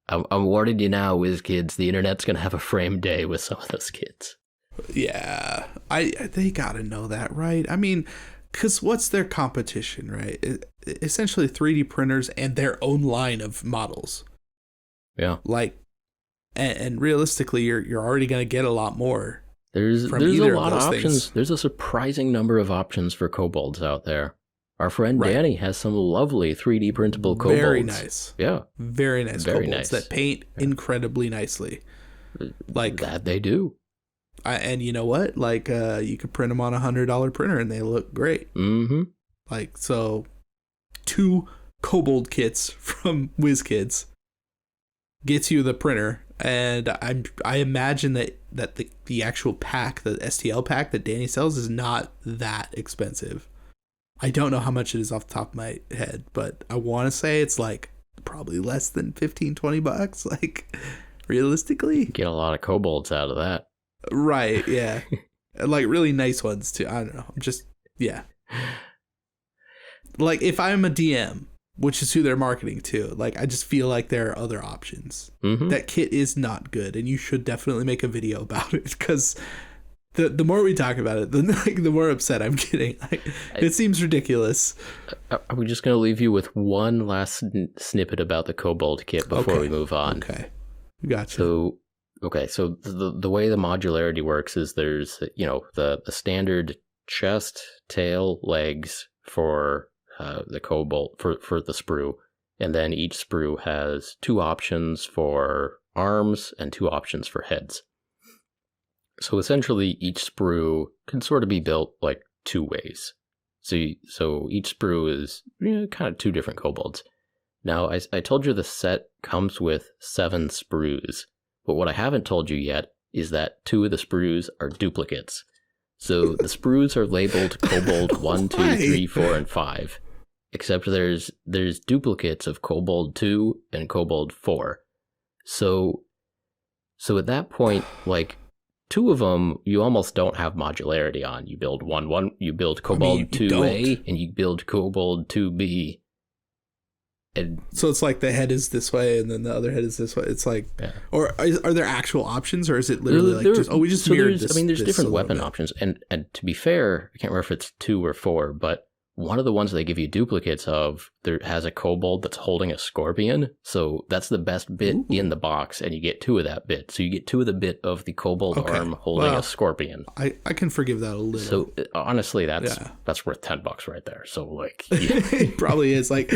I'm warning you now, WizKids, the internet's going to have a frame day with some of those kits. Yeah, they got to know that, right? I mean, because what's their competition, right? Essentially 3D printers and their own line of models. Yeah. Like, and realistically, you're already going to get a lot more. There's a lot of options. There's a surprising number of options for kobolds out there. Our friend Danny has some lovely 3D printable kobolds. Very nice. Yeah. Very nice kobolds that paint incredibly nicely. Like that they do. And you know what? Like you could print them on a $100 printer and they look great. Mm-hmm. Like, so 2 kobold kits from WizKids gets you the printer, and I imagine that the actual pack, the STL pack that Danny sells, is not that expensive. I don't know how much it is off the top of my head, but I want to say it's like probably less than $15-20. Like, realistically, get a lot of kobolds out of that. Right? Yeah, like really nice ones too. I don't know. Like if I'm a DM, which is who they're marketing to, like I just feel like there are other options. Mm-hmm. That kit is not good, and you should definitely make a video about it, because the more we talk about it, the more upset I'm getting. Like, it seems ridiculous. Are we just going to leave you with one last snippet about the kobold kit before we move on? Okay, gotcha. So the way the modularity works is there's, you know, the standard chest, tail, legs for the kobold for the sprue, and then each sprue has 2 options for arms and 2 options for heads. So essentially, each sprue can sort of be built like two ways. So each sprue is kind of two different kobolds. Now, I told you the set comes with 7 sprues, but what I haven't told you yet is that 2 of the sprues are duplicates. So the sprues are labeled Kobold 1, 2, 3, 4, and 5, except there's duplicates of Kobold 2 and Kobold 4. So at that point, like, 2 of them you almost don't have modularity on. You build you build Kobold 2A and you build Kobold 2B. And so it's like the head is this way and then the other head is this way. It's like, or are there actual options, or is it literally like we just mirrored this? There's different weapon options, and to be fair, I can't remember if it's 2 or 4, but one of the ones they give you duplicates of, there has a kobold that's holding a scorpion, so that's the best bit in the box, and you get 2 of that bit. So you get 2 of the bit of the kobold arm holding a scorpion. I can forgive that a little. So honestly, that's worth $10 right there. So like, it probably is. Like,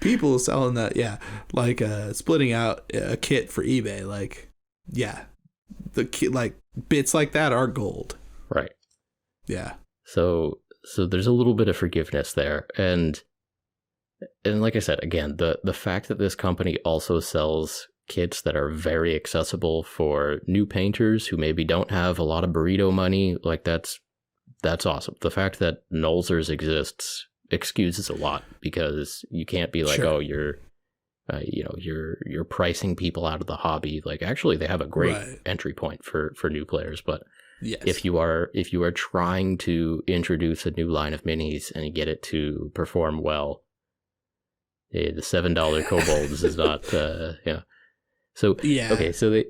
people selling that, like splitting out a kit for eBay. Like, the kit, like bits like that are gold. Right. Yeah. So there's a little bit of forgiveness there. And like I said, again, the fact that this company also sells kits that are very accessible for new painters who maybe don't have a lot of burrito money, like that's awesome. The fact that Nolzers exists excuses a lot, because you can't be like, you're pricing people out of the hobby. Like, actually, they have a great entry point for new players, but yes. If you are trying to introduce a new line of minis and you get it to perform well, the $7 kobolds is not So okay, so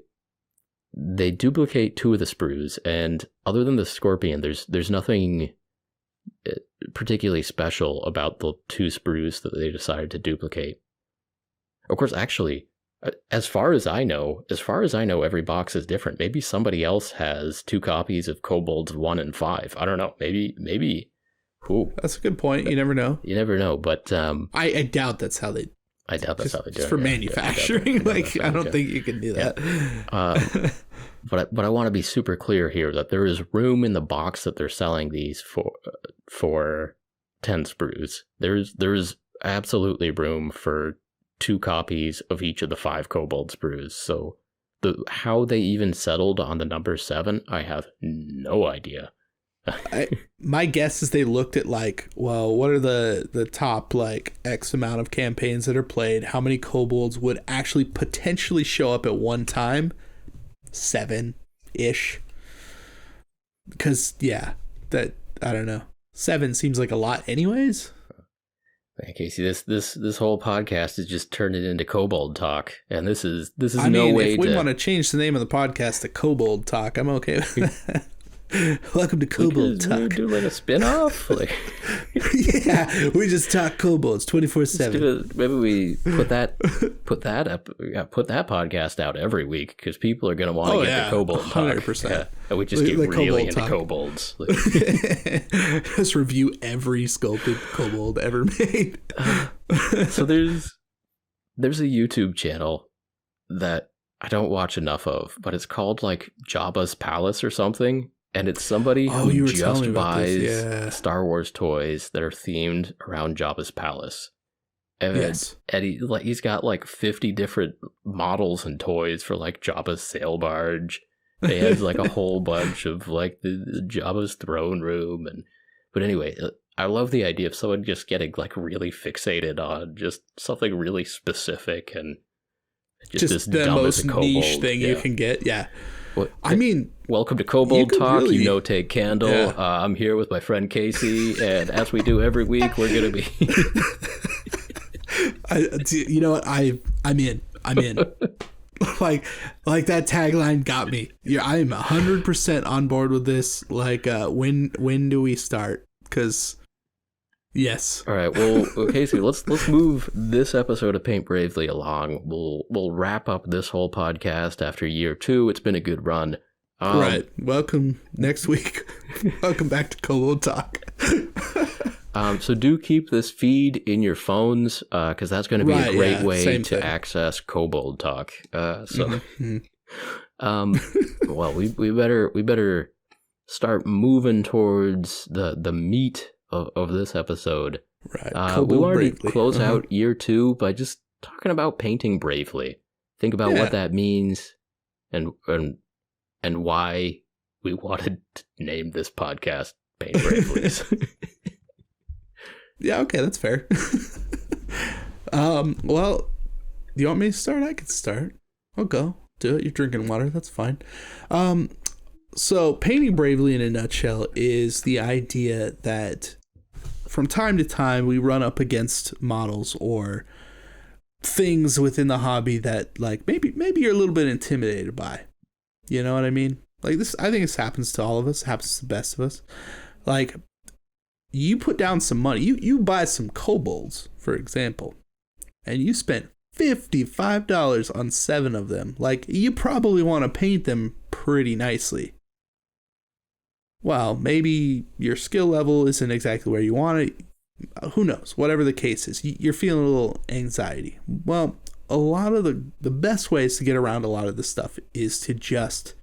they duplicate 2 of the sprues, and other than the scorpion, there's nothing particularly special about the 2 sprues that they decided to duplicate. Of course, actually, as far as I know, every box is different. Maybe somebody else has 2 copies of Kobolds 1 and 5. I don't know. Maybe. Ooh, that's a good point. You never know. You never know. But I doubt that's how they. I doubt that's how they do it. Just for manufacturing, I don't think you can do that. But I want to be super clear here that there is room in the box that they're selling these for 10 sprues. There's absolutely room for 2 copies of each of the 5 kobold sprues. So how they even settled on the number 7, I have no idea. My guess is they looked at like, well, what are the top like X amount of campaigns that are played? How many kobolds would actually potentially show up at one time? 7-ish. Because that, I don't know. 7 seems like a lot anyways. Man, Casey, this whole podcast is just turning into kobold talk, and this is no way. If we want to change the name of the podcast to Kobold Talk, I'm okay with that. Welcome to Kobold Talk. We do like a spin-off? Like, yeah, we just talk kobolds 24/7. Maybe we put that podcast out every week, because people are going to want to get the Kobold 100%. Talk. And we just get really into kobolds. Just review every sculpted kobold ever made. So there's a YouTube channel that I don't watch enough of, but it's called like Jabba's Palace or something. And it's somebody who just buys Star Wars toys that are themed around Jabba's Palace. And, and he's got like 50 different models and toys for like Jabba's sail barge. He has like a whole bunch of like the Jabba's throne room. But anyway, I love the idea of someone just getting like really fixated on just something really specific and just as the dumb most as a kobold. Niche thing you can get. Yeah. Well, I mean, welcome to Kobold Talk. Really, take Candle. Yeah. I'm here with my friend Casey, and as we do every week, we're gonna be. You know what? I'm in. like that tagline got me. Yeah, I'm 100% on board with this. Like, when do we start? Because. Yes. All right. Well, Casey, let's move this episode of Paint Bravely along. We'll wrap up this whole podcast after year 2. It's been a good run. Right. Welcome next week. Welcome back to Kobold Talk. So do keep this feed in your phones, because that's going to be a great way to access Kobold Talk. Well, we better start moving towards the meat of this episode. Right. We wanted bravely. to close out year 2 by just talking about painting bravely. Think about what that means and why we wanted to name this podcast Paint Bravely. Yeah, okay, that's fair. Well, do you want me to start? I can start. I'll go. Do it. You're drinking water. That's fine. So painting bravely in a nutshell is the idea that from time to time we run up against models or things within the hobby that like maybe you're a little bit intimidated by. You know what I mean? Like this, I think this happens to all of us. It happens to the best of us. Like you put down some money. You buy some kobolds, for example, and you spent $55 on 7 of them. Like you probably want to paint them pretty nicely. Well, maybe your skill level isn't exactly where you want it. Who knows? Whatever the case is, you're feeling a little anxiety. Well, a lot of the best ways to get around a lot of this stuff is to just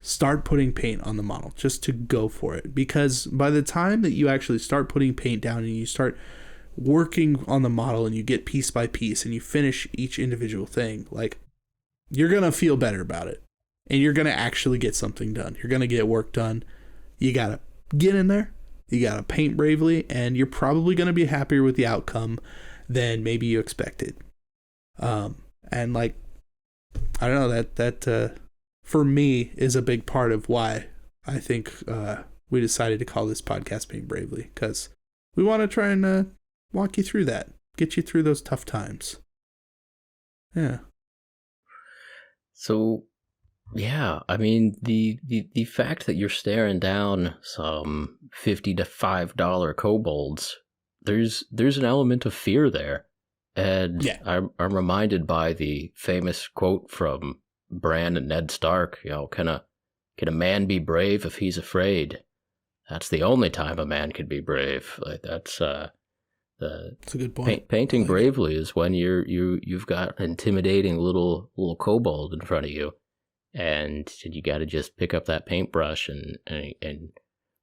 start putting paint on the model, just to go for it. Because by the time that you actually start putting paint down and you start working on the model and you get piece by piece and you finish each individual thing, like you're going to feel better about it. And you're going to actually get something done. You're going to get work done. You got to get in there. You got to paint bravely. And you're probably going to be happier with the outcome than maybe you expected. And like, I don't know, that for me is a big part of why I think we decided to call this podcast Paint Bravely. Because we want to try and walk you through that. Get you through those tough times. Yeah. So... yeah, I mean, the fact that you're staring down some $50 to $5 kobolds, there's an element of fear there. And yeah. I'm reminded by the famous quote from Bran and Ned Stark, you know, can a man be brave if he's afraid? That's the only time a man can be brave. Like that's that's a good point. Painting bravely is when you've got an intimidating little kobold in front of you. And you got to just pick up that paintbrush and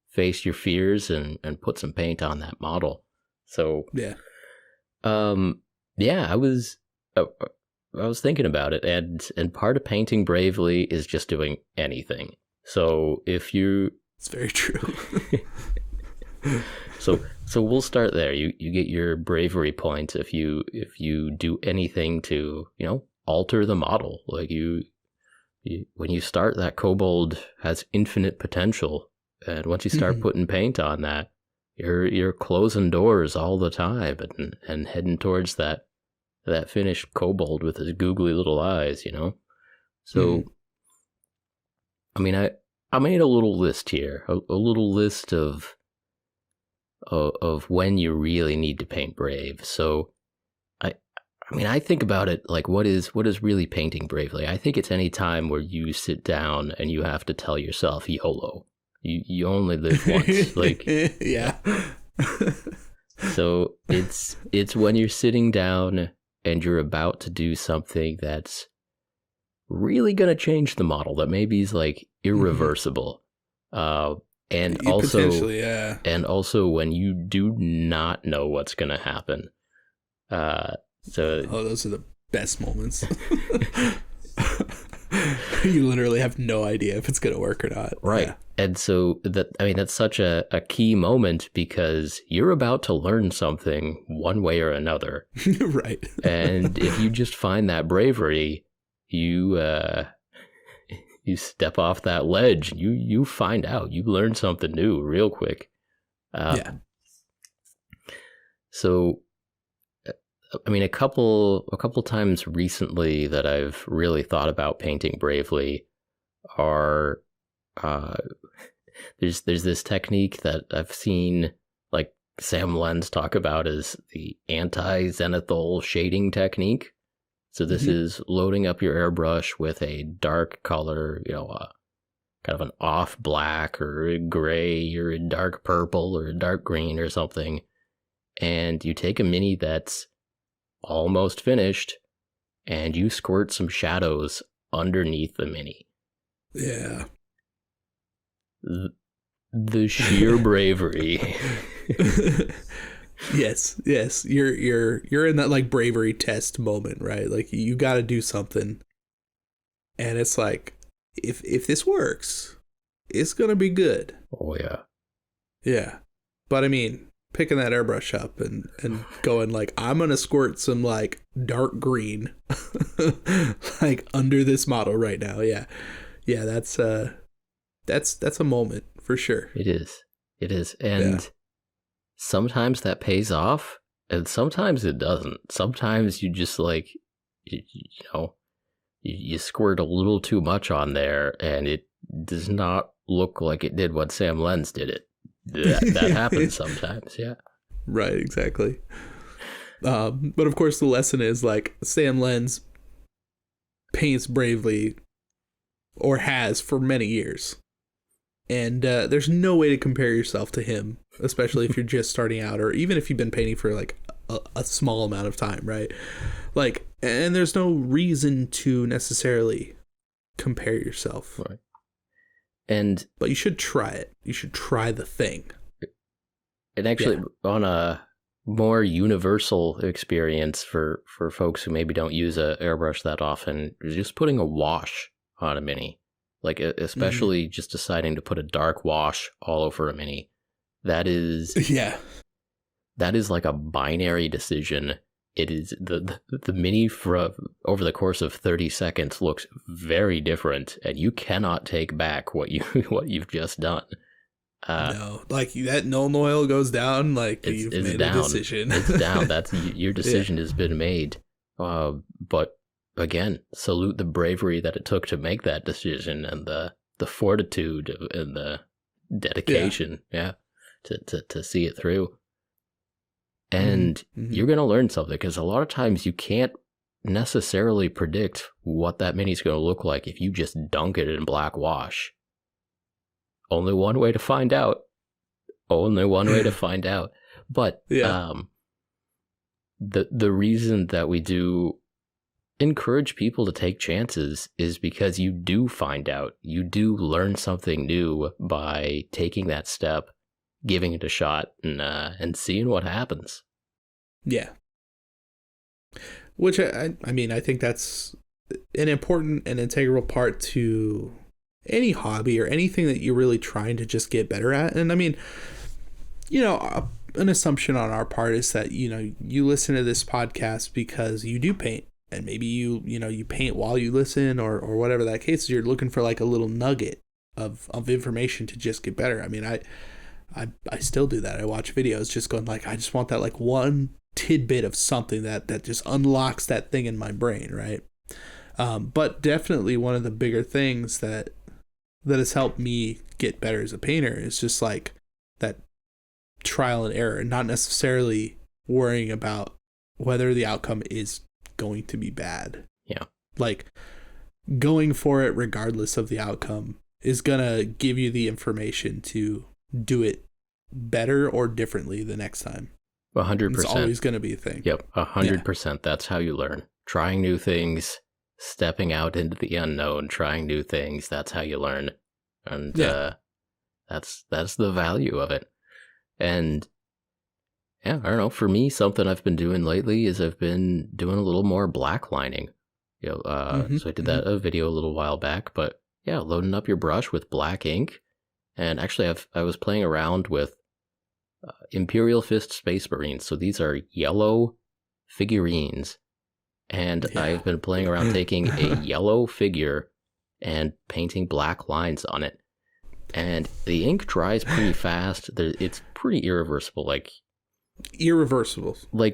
face your fears and put some paint on that model. So yeah, I was thinking about it, and part of painting bravely is just doing anything. So if you, it's very true. So we'll start there. You get your bravery point if you do anything to, you know, alter the model. Like when you start, that kobold has infinite potential, and once you start putting paint on that, you're closing doors all the time and heading towards that finished kobold with his googly little eyes, you know. So, I mean, I made a little list here, a little list of when you really need to paint brave. So. I mean, I think about it like what is really painting bravely? I think it's any time where you sit down and you have to tell yourself YOLO. You only live once. Like yeah. So it's when you're sitting down and you're about to do something that's really gonna change the model, that maybe is like irreversible. And also when you do not know what's gonna happen. So those are the best moments. You literally have no idea if it's going to work or not. Right. Yeah. And so that's such a key moment because you're about to learn something one way or another. Right. And if you just find that bravery, you step off that ledge, you find out, you learn something new real quick. Yeah. So I mean, a couple times recently that I've really thought about painting bravely are there's this technique that I've seen like Sam Lenz talk about as the Anti-Xenophol shading technique. So this is loading up your airbrush with a dark color, you know, kind of an off black or a gray or a dark purple or a dark green or something, and you take a mini that's almost finished and you squirt some shadows underneath the Mini. Yeah. The sheer bravery. Yes. You're in that like bravery test moment, right? Like you got to do something, and it's like if this works, it's gonna be good. Oh yeah. Yeah, but I mean, picking that airbrush up and going like, I'm gonna squirt some like dark green, like under this model right now. Yeah, that's a moment for sure. It is, and sometimes that pays off, and sometimes it doesn't. Sometimes you just like, you squirt a little too much on there, and it does not look like it did when Sam Lenz did it. That happens sometimes, yeah. Right, exactly. But of course, the lesson is like Sam Lenz paints bravely, or has for many years, and there's no way to compare yourself to him, especially if you're just starting out, or even if you've been painting for like a small amount of time, right? Like, and there's no reason to necessarily compare yourself. Right. But you should try it. You should try the thing. And actually, on a more universal experience for folks who maybe don't use a airbrush that often, just putting a wash on a Mini, like especially just deciding to put a dark wash all over a Mini, that is like a binary decision. It is the Mini for over the course of 30 seconds looks very different, and you cannot take back what you've just done. No, like that Nuln Oil goes down, like you've made a decision. It's down. That's your decision has been made. But again, salute the bravery that it took to make that decision, and the fortitude and the dedication, to see it through. And you're going to learn something, because a lot of times you can't necessarily predict what that Mini's going to look like if you just dunk it in black wash. Only one way to find out. But the reason that we do encourage people to take chances is because you do find out. You do learn something new by taking that step, giving it a shot, and seeing what happens. Yeah. Which I mean, I think that's an important and integral part to any hobby or anything that you're really trying to just get better at. And I mean, an assumption on our part is that, you listen to this podcast because you do paint, and maybe you paint while you listen, or whatever that case is. You're looking for like a little nugget of information to just get better. I mean, I still do that. I watch videos just going like, I just want that like one tidbit of something that just unlocks that thing in my brain, right? But definitely one of the bigger things that has helped me get better as a painter is just like that trial and error, and not necessarily worrying about whether the outcome is going to be bad. Yeah. Like going for it regardless of the outcome is gonna give you the information to do it better or differently the next time. 100%. It's always going to be a thing. Yep, 100%. That's how you learn. Trying new things, stepping out into the unknown, trying new things. That's how you learn, and that's the value of it. And I don't know. For me, something I've been doing lately is I've been doing a little more black lining. So I did that a video a little while back, but loading up your brush with black ink. And actually, I was playing around with Imperial Fist Space Marines. So these are yellow figurines. And I've been playing around taking a yellow figure and painting black lines on it. And the ink dries pretty fast. It's pretty irreversible. Like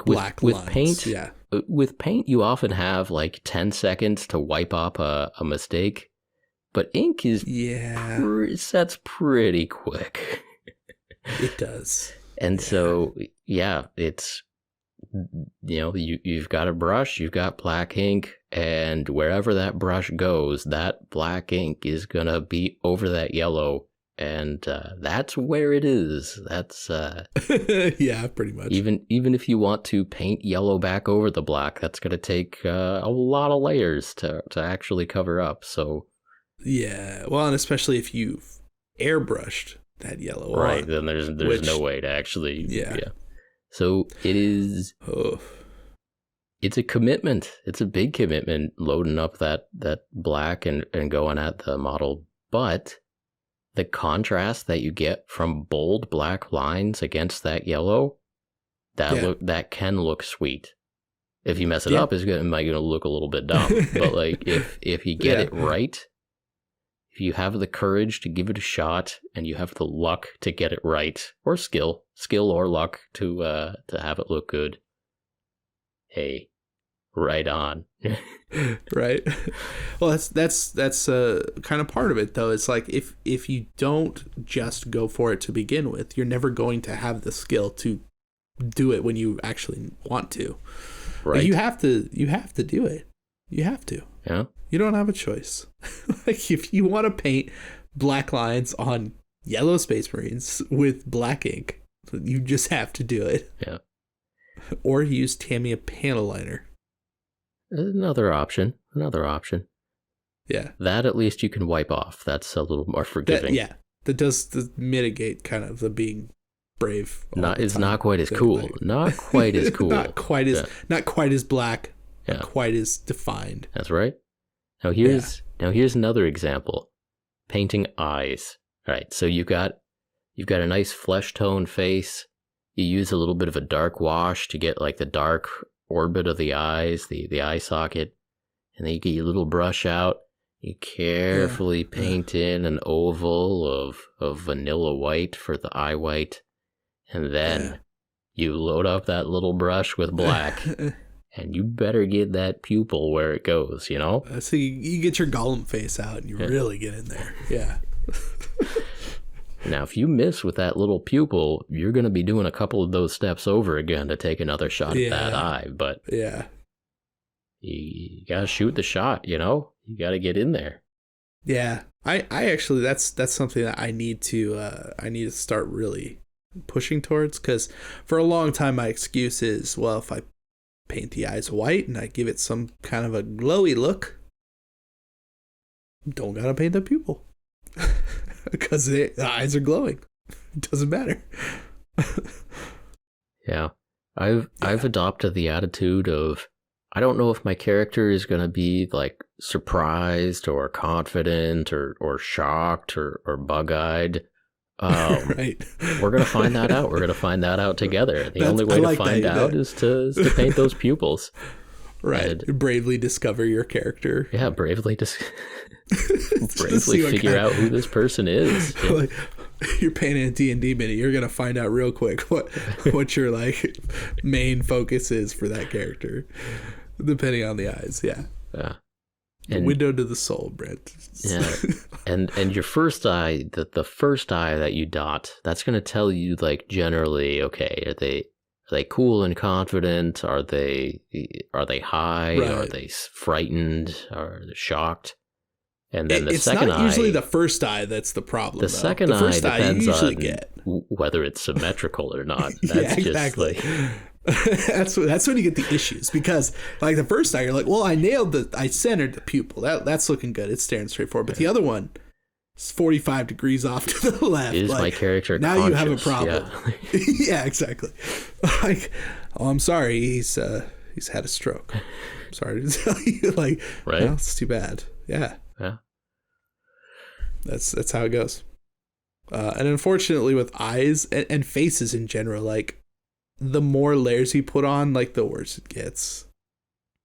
with paint. Yeah. With paint, you often have like 10 seconds to wipe up a mistake. But ink is sets pretty quick. It does. And so, it's, you've got a brush, you've got black ink, and wherever that brush goes, that black ink is going to be over that yellow, and that's where it is. That's yeah, pretty much. Even if you want to paint yellow back over the black, that's going to take a lot of layers to actually cover up. So yeah, well, and especially if you've airbrushed that yellow right, on, then there's no way to actually yeah. So it is. Oh. It's a commitment. It's a big commitment loading up that black and going at the model, but the contrast that you get from bold black lines against that yellow, that can look sweet. If you mess it up, it might look a little bit dumb. But like if you get it right, if you have the courage to give it a shot and you have the luck to get it right, or skill or luck to have it look good, hey, right on. Right. Well, that's kind of part of it, though. It's like if you don't just go for it to begin with, you're never going to have the skill to do it when you actually want to. Right. You have to do it. You have to. Yeah. You don't have a choice. Like if you want to paint black lines on yellow Space Marines with black ink, you just have to do it. Yeah. Or use Tamiya panel liner. Another option. Yeah. That at least you can wipe off. That's a little more forgiving. That does mitigate kind of the being brave. It's not quite as cool. Like, not quite as cool. Not quite as black. Yeah. Not quite as defined. That's right. Now here's another example. Painting eyes. All right. So you've got a nice flesh tone face. You use a little bit of a dark wash to get like the dark orbit of the eyes, the eye socket, and then you get your little brush out. You carefully paint in an oval of vanilla white for the eye white, and then you load up that little brush with black, and you better get that pupil where it goes, you know? So you get your Gollum face out, and you really get in there. Yeah. Now, if you miss with that little pupil, you're going to be doing a couple of those steps over again to take another shot at that eye. But you got to shoot the shot, you know? You got to get in there. Yeah. I actually, that's something that I need to start really pushing towards, because for a long time, my excuse is, well, if I paint the eyes white and I give it some kind of a glowy look, don't got to paint the pupil. Because the eyes are glowing. It doesn't matter. Yeah. I've adopted the attitude of, I don't know if my character is going to be like surprised or confident or shocked or bug-eyed. Right. We're going to find that out. We're going to find that out together. The only way to find out is to paint those pupils. Right. And bravely discover your character. Yeah, bravely figure out who this person is. Yeah. Like, you're painting a D&D mini, you're going to find out real quick what your like main focus is for that character, depending on the eyes. Yeah. The window to the soul, Brent. Yeah. And your first eye, the first eye that you dot, that's going to tell you like generally, okay, are they cool and confident? Are they high? Right. Are they frightened? Are they shocked? And then the second eye... It's not usually the first eye that's the problem, The second eye depends on whether it's symmetrical or not. That's exactly. Just like... that's when you get the issues, because like the first eye, you're like, well, I centered the pupil. That's looking good. It's staring straight forward. But the other one is 45 degrees off to the left. Is like, my character now conscious? You have a problem. Yeah, yeah, exactly. Like, oh, I'm sorry. He's had a stroke. I'm sorry to tell you. Like, right? No, it's too bad. Yeah. Yeah. That's how it goes. And unfortunately with eyes and faces in general, like the more layers you put on, like the worse it gets.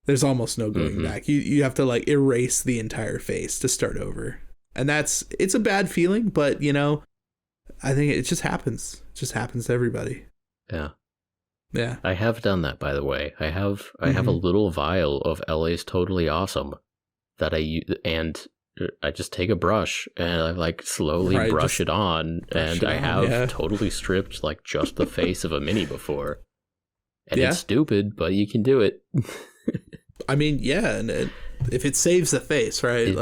There's almost no going back. You have to like erase the entire face to start over. And it's a bad feeling, but you know, I think it just happens. It just happens to everybody. Yeah. Yeah. I have done that, by the way. I have a little vial of LA's Totally Awesome that I use, and I just take a brush and I like slowly brush it on, and I have totally stripped like just the face of a mini before. And it's stupid, but you can do it. I mean, yeah, and if it saves the face, right?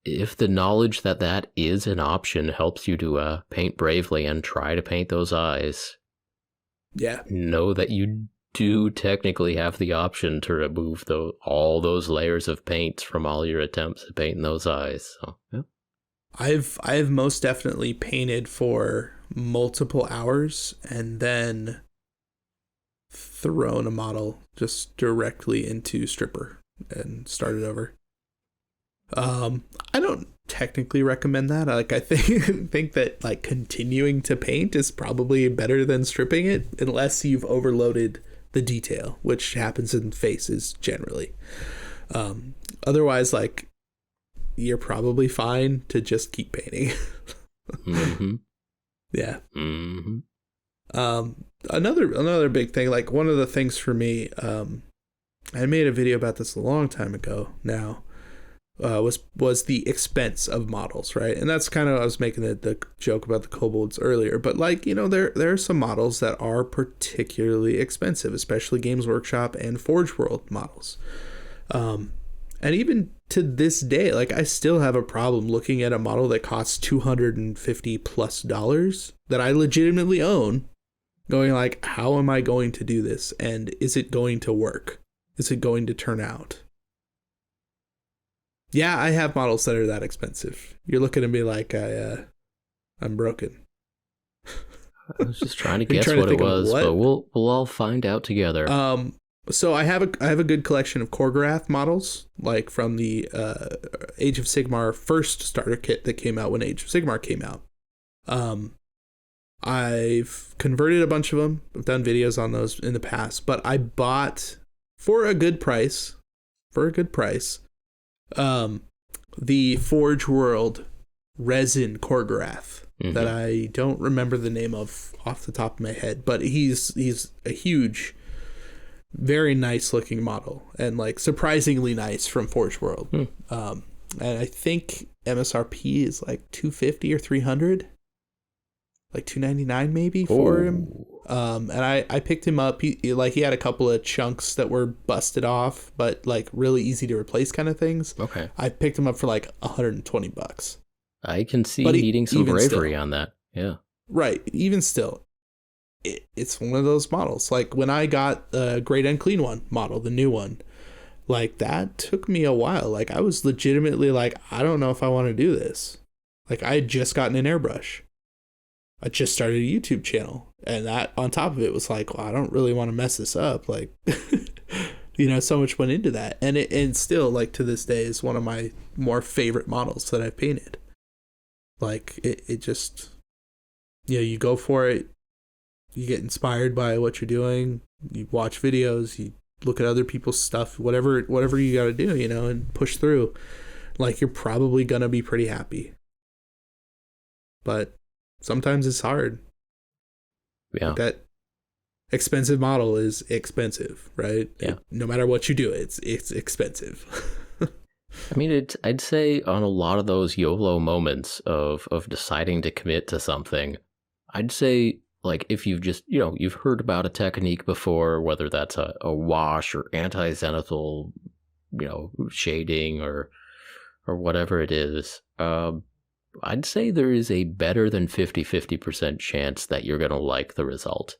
if the knowledge that that is an option helps you to paint bravely and try to paint those eyes, know that you do technically have the option to remove all those layers of paint from all your attempts at painting those eyes. So, yeah. I've most definitely painted for multiple hours and then thrown a model just directly into stripper and started over. I don't technically recommend that. Like, I think that like continuing to paint is probably better than stripping it, unless you've overloaded the detail, which happens in faces generally. Otherwise, like, you're probably fine to just keep painting. Mm-hmm. Yeah. Mm-hmm. Another big thing, like one of the things for me, I made a video about this a long time ago now, was the expense of models, right? And that's kind of, I was making the joke about the kobolds earlier, but like, you know, there are some models that are particularly expensive, especially Games Workshop and Forge World models. And even to this day, like, I still have a problem looking at a model that costs $250+ that I legitimately own, going like, how am I going to do this? And is it going to work? Is it going to turn out? Yeah, I have models that are that expensive. You're looking at me like I'm broken. I was just trying to guess what it was, but we'll all find out together. So I have a good collection of Korgorath models, like from the Age of Sigmar first starter kit that came out when Age of Sigmar came out. I've converted a bunch of them. I've done videos on those in the past, but I bought for a good price, the Forge World resin Korgorath that I don't remember the name of off the top of my head, but he's a huge, very nice looking model, and like surprisingly nice from Forge World. And I think MSRP is like $250 or $300, like $299 maybe for him. And I picked him up. He had a couple of chunks that were busted off, but like really easy to replace kind of things. Okay. I picked him up for like $120. I can see needing some bravery on that. Yeah. Right. Even still, it's one of those models. Like when I got the Great Unclean One model, the new one, like that took me a while. Like I was legitimately like, I don't know if I want to do this. Like I had just gotten an airbrush. I just started a YouTube channel, and that on top of it was like, well, I don't really want to mess this up. Like, you know, so much went into that. And still, like, to this day is one of my more favorite models that I've painted. Like it just, you know, you go for it, you get inspired by what you're doing, you watch videos, you look at other people's stuff, whatever you got to do, you know, and push through. Like you're probably going to be pretty happy. But sometimes it's hard. Yeah. That expensive model is expensive, right? Yeah. No matter what you do, it's expensive. I mean, I'd say on a lot of those YOLO moments of deciding to commit to something, I'd say, like, if you've just, you know, you've heard about a technique before, whether that's a wash or anti-Xenophol, you know, shading or whatever it is, I'd say there is a better than 50% chance that you're going to like the result.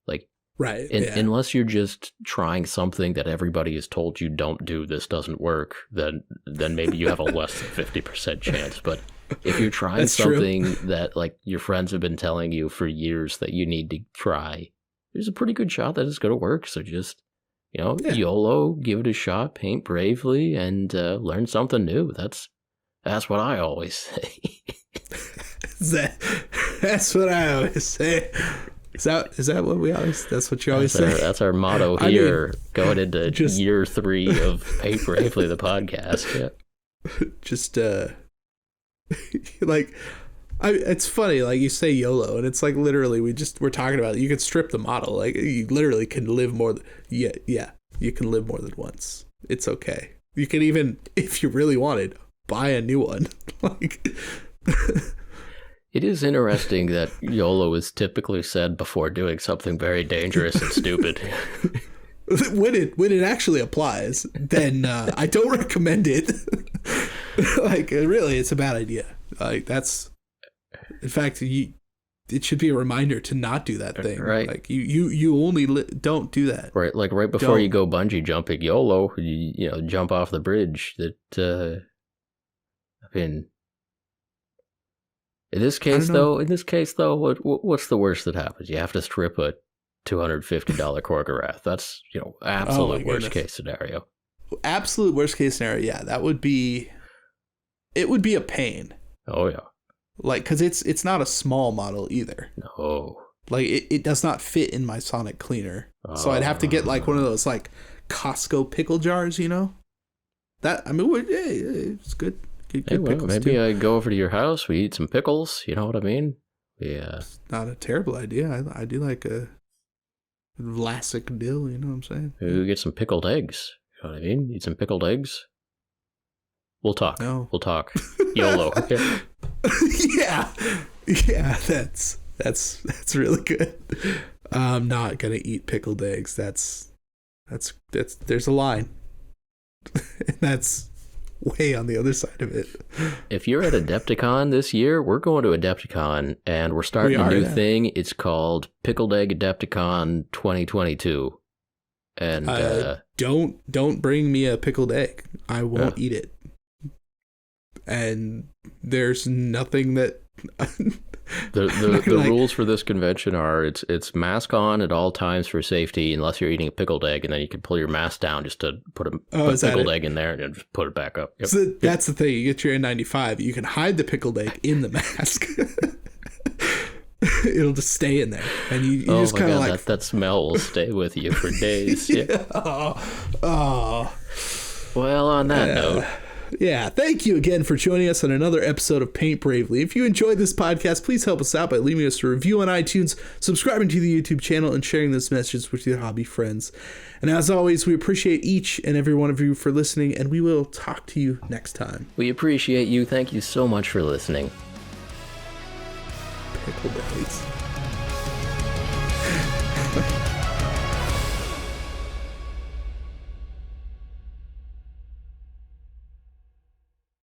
Like, right. Unless you're just trying something that everybody has told you don't do, this doesn't work, then maybe you have a less than 50% chance. But if you're trying something that like your friends have been telling you for years that you need to try, there's a pretty good shot that it's going to work. So just, you know, YOLO, give it a shot, paint bravely, and learn something new. That's what I always say. That's what I always say. Is that what we always? That's what you always say. That's our motto here, going into year 3 of Paint Bravely, the podcast. Yeah. Just like, it's funny. Like you say YOLO, and it's like literally we're talking about it. You could strip the model. Like you literally can live more. You can live more than once. It's okay. You can even, if you really wanted, buy a new one. Like. It is interesting that YOLO is typically said before doing something very dangerous and stupid. When it actually applies, then I don't recommend it. Like, really, it's a bad idea. Like, that's, in fact, it should be a reminder to not do that thing. Right. Like, you only don't do that. Right. Like right before you go bungee jumping, YOLO, you know, jump off the bridge. That, I mean, in this case though, what's the worst that happens? You have to strip a $250 Korgorath. That's, you know, absolute worst case scenario. Absolute worst case scenario. Yeah, it would be a pain. Oh yeah. Like, because it's not a small model either. No. Like, it does not fit in my sonic cleaner. So I'd have to get, like, one of those, like, Costco pickle jars, you know? That, I mean, it's good. Good pickles, maybe too. I go over to your house, we eat some pickles, you know what I mean? Yeah. It's not a terrible idea. I do like a Vlasic dill, you know what I'm saying? Maybe we get some pickled eggs. You know what I mean? Eat some pickled eggs. We'll talk. No. We'll talk. YOLO. Yeah. Yeah, that's really good. I'm not gonna eat pickled eggs. That's there's a line. And that's way on the other side of it. If you're at Adepticon this year, we're going to Adepticon and we're starting a new thing. It's called Pickled Egg Adepticon 2022. And don't bring me a pickled egg. I won't eat it. And there's nothing that the rules for this convention are it's mask on at all times for safety unless you're eating a pickled egg, and then you can pull your mask down just to put a pickled egg in there and then just put it back up. Yep. So that's the thing. You get your N95, you can hide the pickled egg in the mask. It'll just stay in there, and you just kind of like that smell will stay with you for days. Yeah. Oh. Well, on that note. Yeah, thank you again for joining us on another episode of Paint Bravely. If you enjoyed this podcast, please help us out by leaving us a review on iTunes, subscribing to the YouTube channel, and sharing this message with your hobby friends. And as always, we appreciate each and every one of you for listening, and we will talk to you next time. We appreciate you. Thank you so much for listening. Pickle bellies.